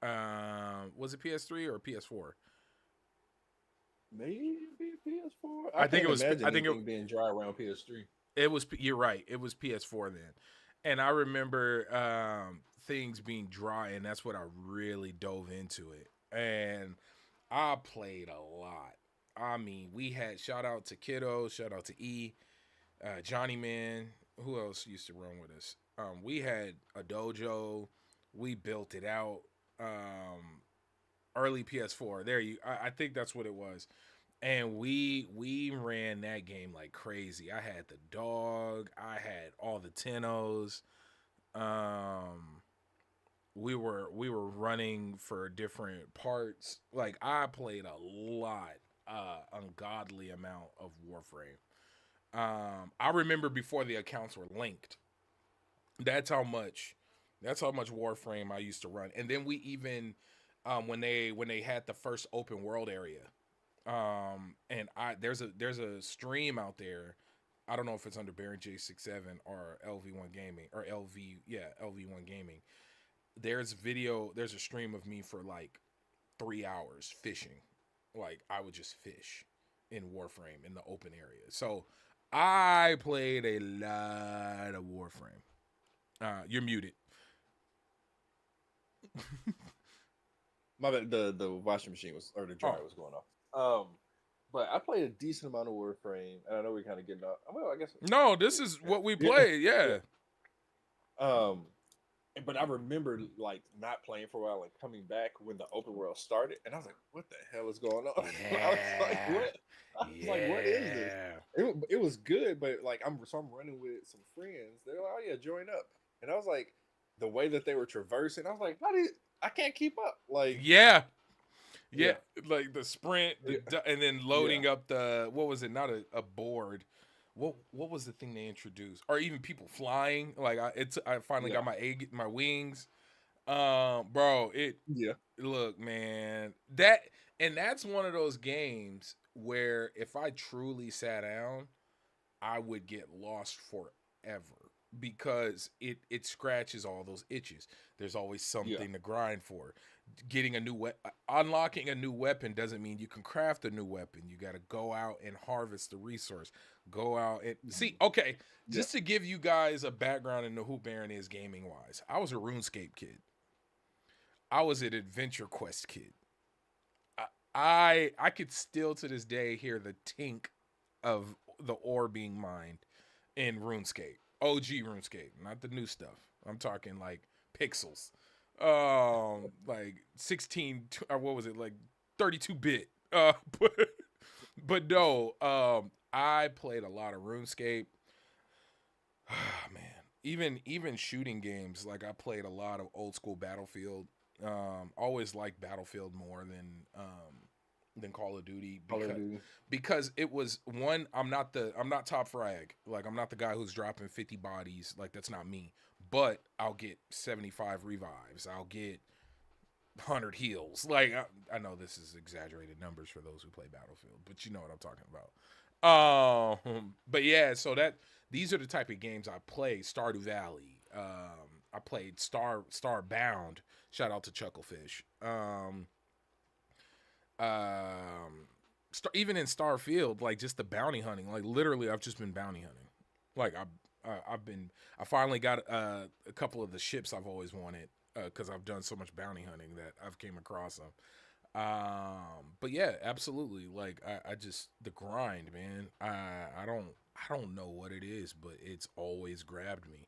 Was it PS3 or PS4? you. Maybe PS4. I I think can't it was. imagine I think anything being dry around PS3. it was. You're right. It was PS4 then, and I remember things being dry, and that's what I really dove into it. And I played a lot. I mean, we had shout out to Kiddo, shout out to E, Johnny Man. Who else used to run with us? We had a dojo. We built it out. Early PS4. There you. I think that's what it was. And we ran that game like crazy. I had the dog. I had all the tennos. Um, we were running for different parts. Like I played a lot, ungodly amount of Warframe. I remember before the accounts were linked. That's how much. That's how much Warframe I used to run. And then we even, when they had the first open world area, and I there's a stream out there. I don't know if it's under Baron J67 or LV1 Gaming or LV1 Gaming. There's a stream of me for like 3 hours fishing. Like I would just fish in Warframe in the open area. So I played a lot of Warframe. You're muted. My bad, the washing machine was or the Oh dryer was going off. But I played a decent amount of Warframe, and I know we're kind of getting off. Well, I guess no, this is what we yeah, played. yeah. Yeah, Um, but I remember like not playing for a while and coming back when the open world started, and I was like, "What the hell is going on?" I was like, yeah, "What?" I was like, "What is this?" yeah, It was good, but like I'm running with some friends. They're like, "Oh yeah, join up," and I was like, the way that they were traversing, I was like, "How did I can't keep up?" Like, yeah. Yeah, yeah, like the sprint, yeah, and then yeah, loading up the what was it? Not a board. What was the thing they introduced? Or even people flying? Like I finally yeah, got my wings. Bro, it yeah, look man that's one of those games where if I truly sat down, I would get lost forever because it scratches all those itches. There's always yeah. something to grind for. Getting a new unlocking a new weapon doesn't mean you can craft a new weapon. You got to go out and harvest the resource. Go out and see. Mhm. Okay, Yeah. just to give you guys a background into who Baron is gaming wise, I was a RuneScape kid. I was an Adventure Quest kid. I could still to this day hear the tink of the ore being mined in RuneScape. OG RuneScape, not the new stuff. I'm talking like pixels. Like 16 or what was it? Like 32-bit. But, but no, I played a lot of RuneScape. Man, even shooting games, like I played a lot of old school Battlefield. Always liked Battlefield more than Call of Duty Call of Duty. because it was one. I'm not top frag. Like I'm not the guy who's dropping 50 bodies. Like that's not me. But I'll get 75 revives. I'll get 100 heals. Like I know this is exaggerated numbers for those who play Battlefield, but you know what I'm talking about. But yeah, so that these are the type of games I play. Stardew Valley. I played Starbound. Shout out to Chucklefish. Even in Starfield, like just the bounty hunting. Like literally, I've just been bounty hunting. Like I finally got a couple of the ships I've always wanted because I've done so much bounty hunting that I've came across them. But yeah, absolutely. Like I just the grind, man. I don't know what it is, but it's always grabbed me.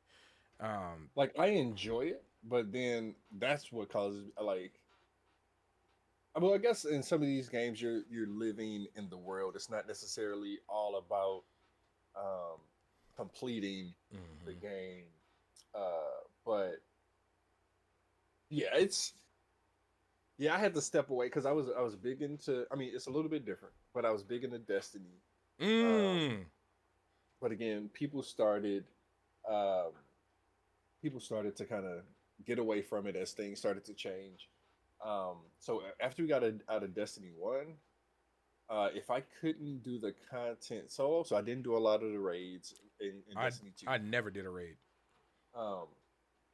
Um, Like I enjoy it, but then that's what causes like. Well, I guess in some of these games, you're living in the world. It's not necessarily all about um, completing the mhm. game, but yeah, it's Yeah, I had to step away because I was big into. I mean, it's a little bit different, but I was big into Destiny. Um, Mm. but again, um, people started to kind of get away from it as things started to change. So after we got out of Destiny One, if I couldn't do the content solo, so I didn't do a lot of the raids in I Destiny Two. I never did a raid. Um,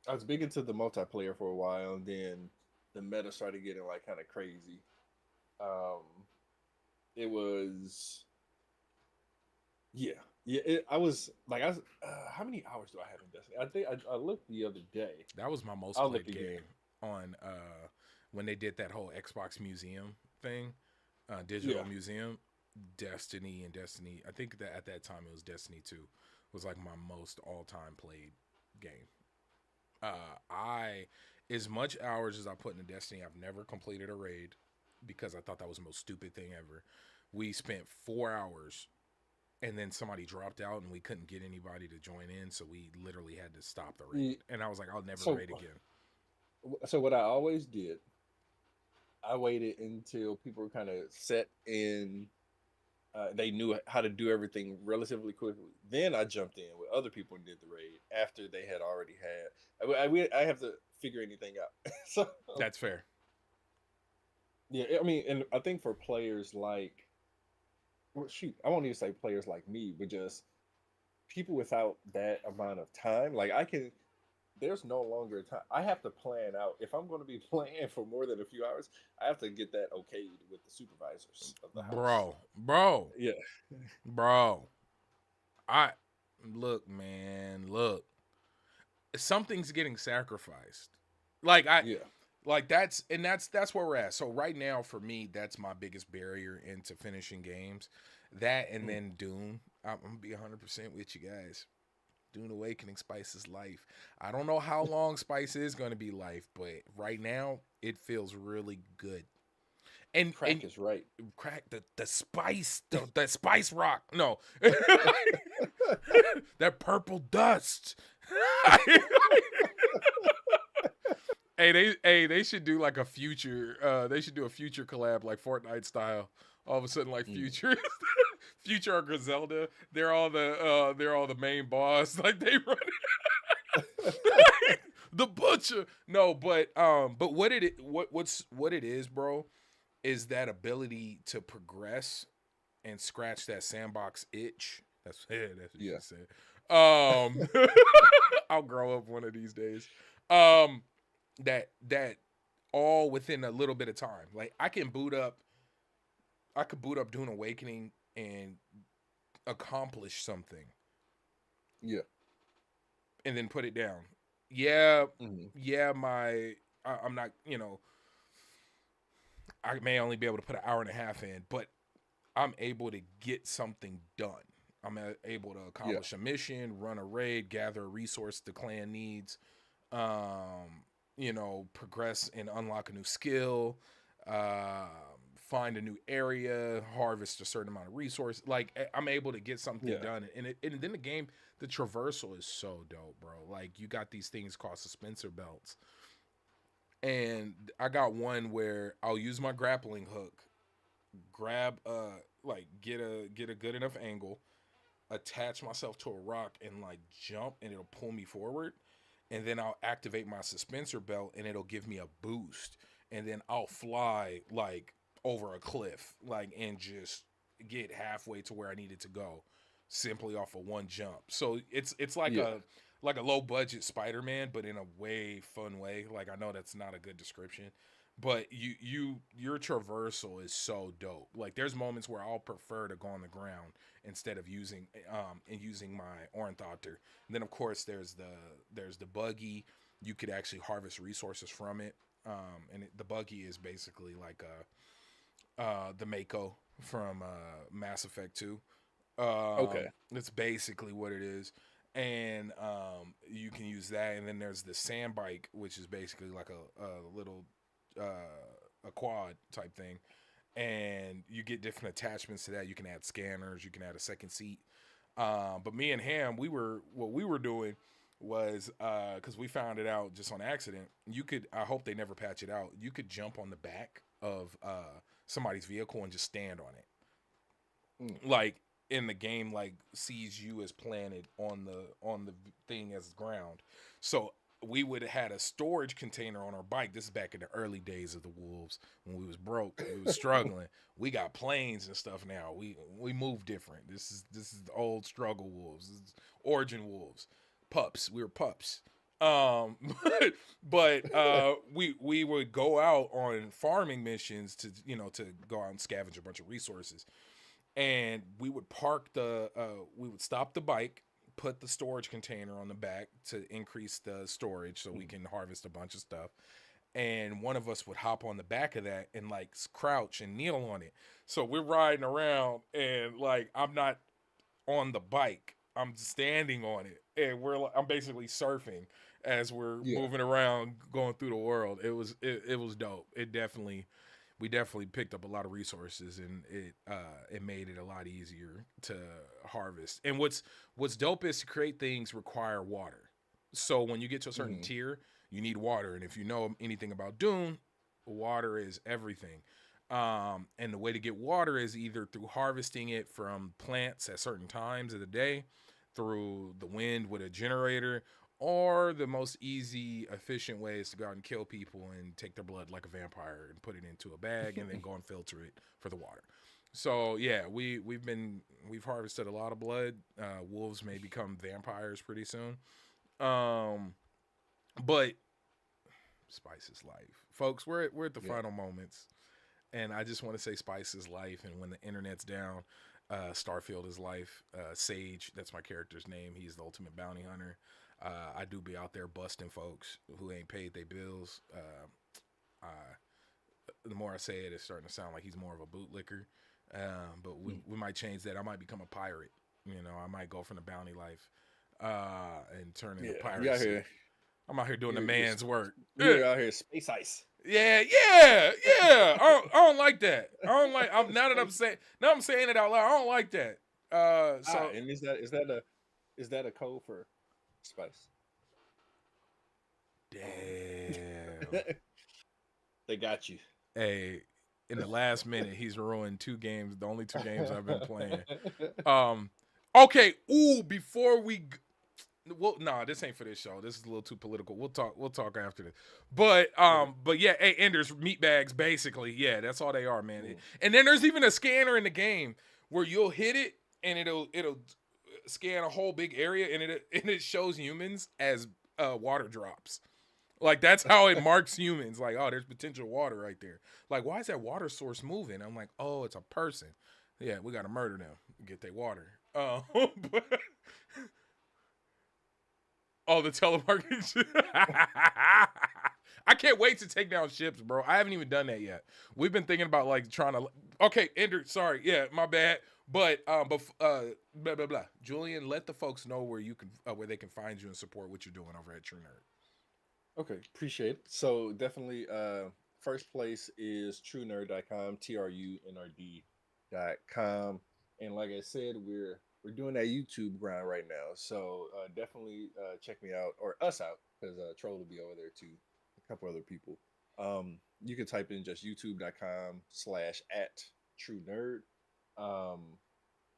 I was big into the multiplayer for a while, and then the meta started getting like kind of crazy. Um, it was yeah, yeah. I was like, how many hours do I have in Destiny? I think I looked the other day. That was my most I'll look played again. game on when they did that whole Xbox Museum thing, digital Yeah, museum. Destiny and Destiny. I think that at that time it was Destiny 2 was like my most all-time played game. I as much hours as I put into Destiny, I've never completed a raid because I thought that was the most stupid thing ever. We spent 4 hours and then somebody dropped out and we couldn't get anybody to join in, so we literally had to stop the raid. yeah. And I was like, I'll never So, raid again. so what I always did, I waited until people were kind of set in. They knew how to do everything relatively quickly. Then I jumped in with other people and did the raid after they had already had. I have to figure anything out. So That's fair. yeah, I mean, and I think for players like, well, shoot, I won't even say players like me, but just people without that amount of time. Like I can, there's no longer time. I have to plan out if I'm going to be playing for more than a few hours. I have to get that okayed with the supervisors of the house. Bro, bro, Yeah, bro. I look, man, look. Something's getting sacrificed. Like I yeah, like that's where we're at. So right now for me, that's my biggest barrier into finishing games. That and mm, then Dune. I'm gonna be 100% with you guys. Dune Awakening Spice is life. I don't know how long Spice is going to be life, but right now it feels really good. And crack is right. crack the spice, the spice rock. No, that purple dust. Hey, they should do like a future. They should do a future collab like Fortnite style. All of a sudden, like Mm. future, future or Griselda. They're all the main boss. Like they run the butcher. No, but what it is, bro, is that ability to progress and scratch that sandbox itch. That's what she Yeah, said. Um, I'll grow up one of these days. Um, that all within a little bit of time. Like I could boot up Dune Awakening and accomplish something yeah, and then put it down. Yeah, hmm yeah, I'm not, I may only be able to put an hour and a half in, but I'm able to get something done. I'm able to yeah, accomplish a mission, run a raid, gather a resource the clan needs, progress and unlock a new skill, uh, find a new area, harvest a certain amount of resource. Like I'm able to get something yeah, done, and then the game, the traversal is so dope, bro. Like you got these things called suspensor belts, and I got one where I'll use my grappling hook, grab like get a good enough angle, attach myself to a rock and like jump and it'll pull me forward, and then I'll activate my suspensor belt and it'll give me a boost, and then I'll fly like over a cliff like and just get halfway to where I needed to go simply off of one jump. So it's yeah, like a low budget Spider-Man but in a way fun way. Like I know that's not a good description, but your traversal is so dope. Like there's moments where I'll prefer to go on the ground instead of using my Ornthopter. And then of course there's the buggy. You could actually harvest resources from it. The buggy is basically like the Mako from Mass Effect 2. okay, That's basically what it is. And you can use that. And then there's the sand bike, which is basically like a little a quad type thing. And you get different attachments to that. You can add scanners. You can add a second seat. But me and Ham, what we were doing was because we found it out just on accident. You could, I hope they never patch it out. You could jump on the back of somebody's vehicle and just stand on it. Mm. Like in the game, like sees you as planted on the thing as ground. So we would have had a storage container on our bike. This is back in the early days of the Wolves when we was broke, we was struggling. We got planes and stuff now. We move different. This is the old struggle Wolves. This is origin Wolves. Pups. We were pups. Um, but we would go out on farming missions to to go out and scavenge a bunch of resources, and we would we would stop the bike, put the storage container on the back to increase the storage so we can harvest a bunch of stuff, and one of us would hop on the back of that and like crouch and kneel on it. So we're riding around, and like I'm not on the bike, I'm standing on it, and I'm basically surfing as we're Yeah. moving around going through the world. It was dope. It definitely, we definitely picked up a lot of resources, and it made it a lot easier to harvest. And what's dope is to create things require water. So when you get to a certain Hmm. tier, you need water, and if you know anything about Dune, water is everything. And the way to get water is either through harvesting it from plants at certain times of the day, through the wind with a generator, or the most easy, efficient way is to go out and kill people and take their blood like a vampire and put it into a bag and then go and filter it for the water. So yeah, we've harvested a lot of blood. Wolves may become vampires pretty soon. Um, but spice is life, folks. We're at the Yeah. final moments, and I just want to say spice is life. And when the internet's down, Starfield is life. Sage, that's my character's name. He's the ultimate bounty hunter. I do be out there busting folks who ain't paid their bills. I, the more I say it, it's starting to sound like he's more of a bootlicker. But Mm. we might change that. I might become a pirate. I might go from the bounty life and turn into Yeah. You out piracy. here. I'm out here doing the You're man's work. you're out here space ice. Yeah, yeah, yeah. I don't like that. I don't like. Now that I'm saying it out loud, I don't like that. So And is that a code for spice? damn. They got you. Hey, in the last minute, he's ruined two games. The only two games I've been playing. Um, okay. Ooh, before we. Well, nah, this ain't for this show. This is a little too political. We'll talk. We'll talk after this. Okay. But yeah, hey, Enders meat bags, basically. Yeah, that's all they are, man. Mm. And then there's even a scanner in the game where you'll hit it and it'll scan a whole big area, and it shows humans as water drops. Like that's how it marks humans. Like, oh, there's potential water right there. Like, why is that water source moving? I'm like, oh, it's a person. Yeah, we gotta murder them, get their water. But, oh, the telemarketing. I can't wait to take down ships, bro. I haven't even done that yet. We've been thinking about like trying to. Okay, Ender. Sorry, yeah, my bad. But blah blah blah. Julian, let the folks know where you can where they can find you and support what you're doing over at True Nerd. Okay, appreciate it. So definitely first place is truenerd.com, trunrd.com. And like I said, we're doing that YouTube grind right now. So definitely check me out or us out because Troll will be over there too. A couple other people. You can type in just youtube.com/at true nerd. Um,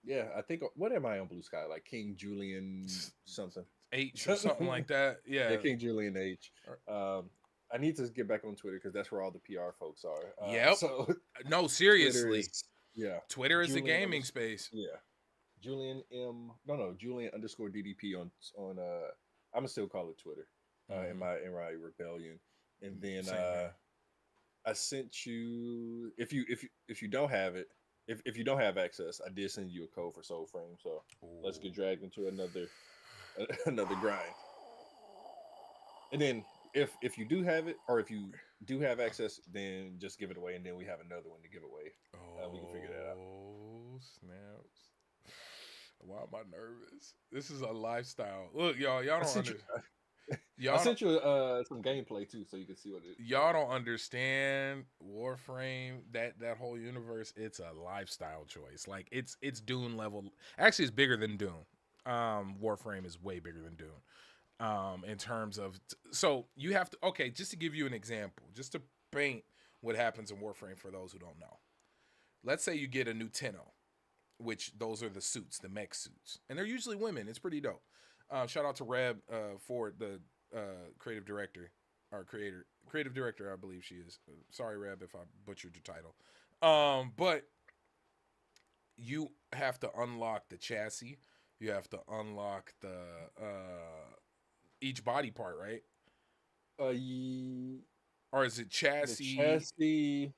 yeah, I think what am I on Blue Sky? Like King Julian something. H or something like that. Yeah, Yeah. King Julian H. I need to get back on Twitter because that's where all the PR folks are. Yep. So No, Twitter seriously. is yeah, Twitter is the Julian gaming space. yeah, Julian M. No, Julian underscore DDP on. I'm gonna still call it Twitter. In my rebellion, and then Same here. I sent you if you don't have it. If you don't have access, I did send you a code for Soul Frame. So let's get Ooh. dragged into another another grind. And then if you do have it, or if you do have access, then just give it away, and then we have another one to give away. We can figure that out. Oh, snaps. Why am I nervous? This is a lifestyle. Look, y'all I don't sent you. I y'all don't sent you some gameplay too, so you can see what it. y'all don't understand Warframe, that whole universe. It's a lifestyle choice. Like it's Dune level. Actually, it's bigger than Dune. Warframe is way bigger than Dune. In terms of so you have to okay, just to give you an example, just to paint what happens in Warframe for those who don't know. Let's say you get a new Tenno, which those are the suits, the mech suits, and they're usually women. It's pretty dope. Shout out to Reb Ford, the creative director, or creative director, I believe she is. Sorry, Reb, if I butchered your title. But you have to unlock the chassis. You have to unlock the each body part, right? Ye- Or is it the chassis? chassis,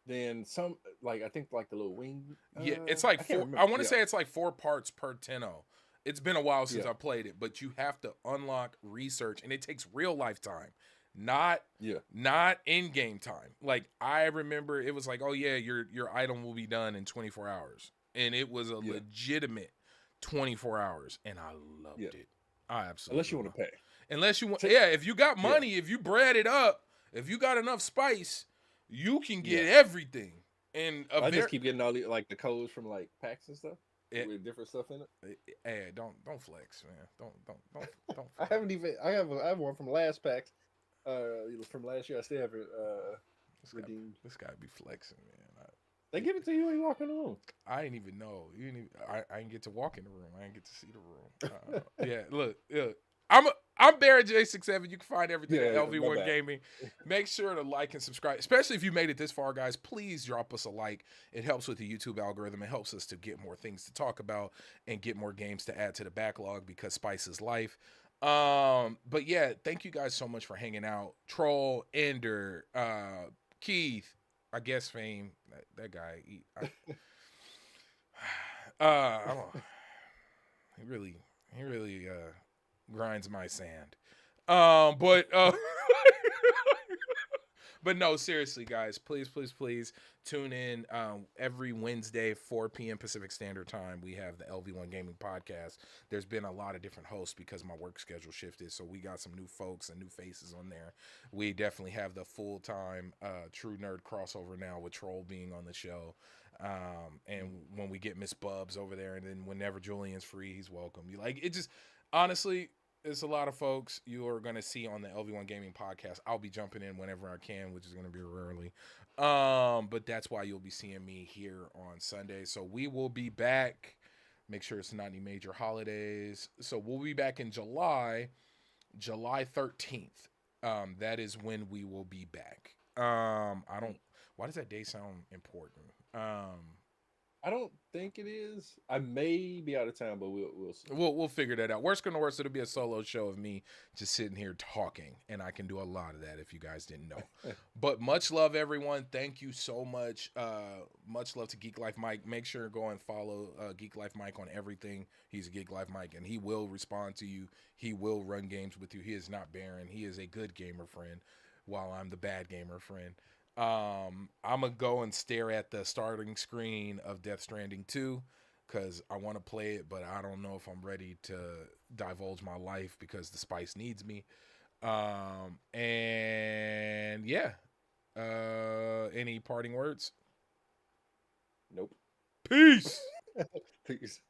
then some, like I think like the little wing. Yeah, it's I like can't four. I remember. want to Yeah, say it's like 4 parts per Tenno. It's been a while since yeah, I played it, but you have to unlock research, and it takes real life time, not yeah, not in game time. Like I remember, it was like, oh yeah, your item will be done in 24 hours, and it was a yeah, legitimate 24 hours, and I yeah. loved it. I Unless absolutely you want love. to pay. Unless you want, Ta- yeah, if you got yeah, money, if you bread it up, if you got enough spice, you can yeah. get everything. And a I just very keep getting all the like the codes from like packs and stuff it, with different stuff in it. hey, don't flex, man. Don't I flex. haven't even. I have one from last packs. From last year. I still haven't This guy, redeemed. this guy be flexing, man. They give it to you when you walk in the room. I didn't even know. You didn't even, I didn't get to walk in the room. I didn't get to see the room. Yeah, look. I'm Barrett J67. You can find everything at Yeah, my LV1 bad. Gaming. Make sure to like and subscribe, especially if you made it this far, guys. Please drop us a like. It helps with the YouTube algorithm. It helps us to get more things to talk about and get more games to add to the backlog because spice is life. But yeah, thank you guys so much for hanging out. Troll, Ender, Keith, I guess Fame, that guy. I don't. He really grinds my sand. But but no, seriously, guys, please tune in every Wednesday, 4 p.m. Pacific Standard Time. We have the LV1 Gaming Podcast. There's been a lot of different hosts because my work schedule shifted, so we got some new folks and new faces on there. We definitely have the full time True Nerd crossover now with Troll being on the show. And when we get Miss Bubs over there, and then whenever Julian's free, he's welcome. You like it, just honestly, it's a lot of folks you are going to see on the LV1 Gaming Podcast. I'll be jumping in whenever I can, which is going to be rarely. But that's why you'll be seeing me here on Sunday. So we will be back. Make sure it's not any major holidays. So we'll be back in July 13th. That is when we will be back. I don't. Why does that day sound important? I don't think it is. I may be out of town, but we'll see. We'll figure that out. Worst come to worst, it'll be a solo show of me just sitting here talking, and I can do a lot of that if you guys didn't know. But much love, everyone. Thank you so much. Much love to Geek Life Mike. Make sure to go and follow Geek Life Mike on everything. He's a Geek Life Mike, and he will respond to you. He will run games with you. He is not barren. He is a good gamer friend, while I'm the bad gamer friend. I'm gonna go and stare at the starting screen of Death Stranding 2 because I want to play it, but I don't know if I'm ready to divulge my life because the spice needs me. And yeah, any parting words? Nope. Peace. Peace.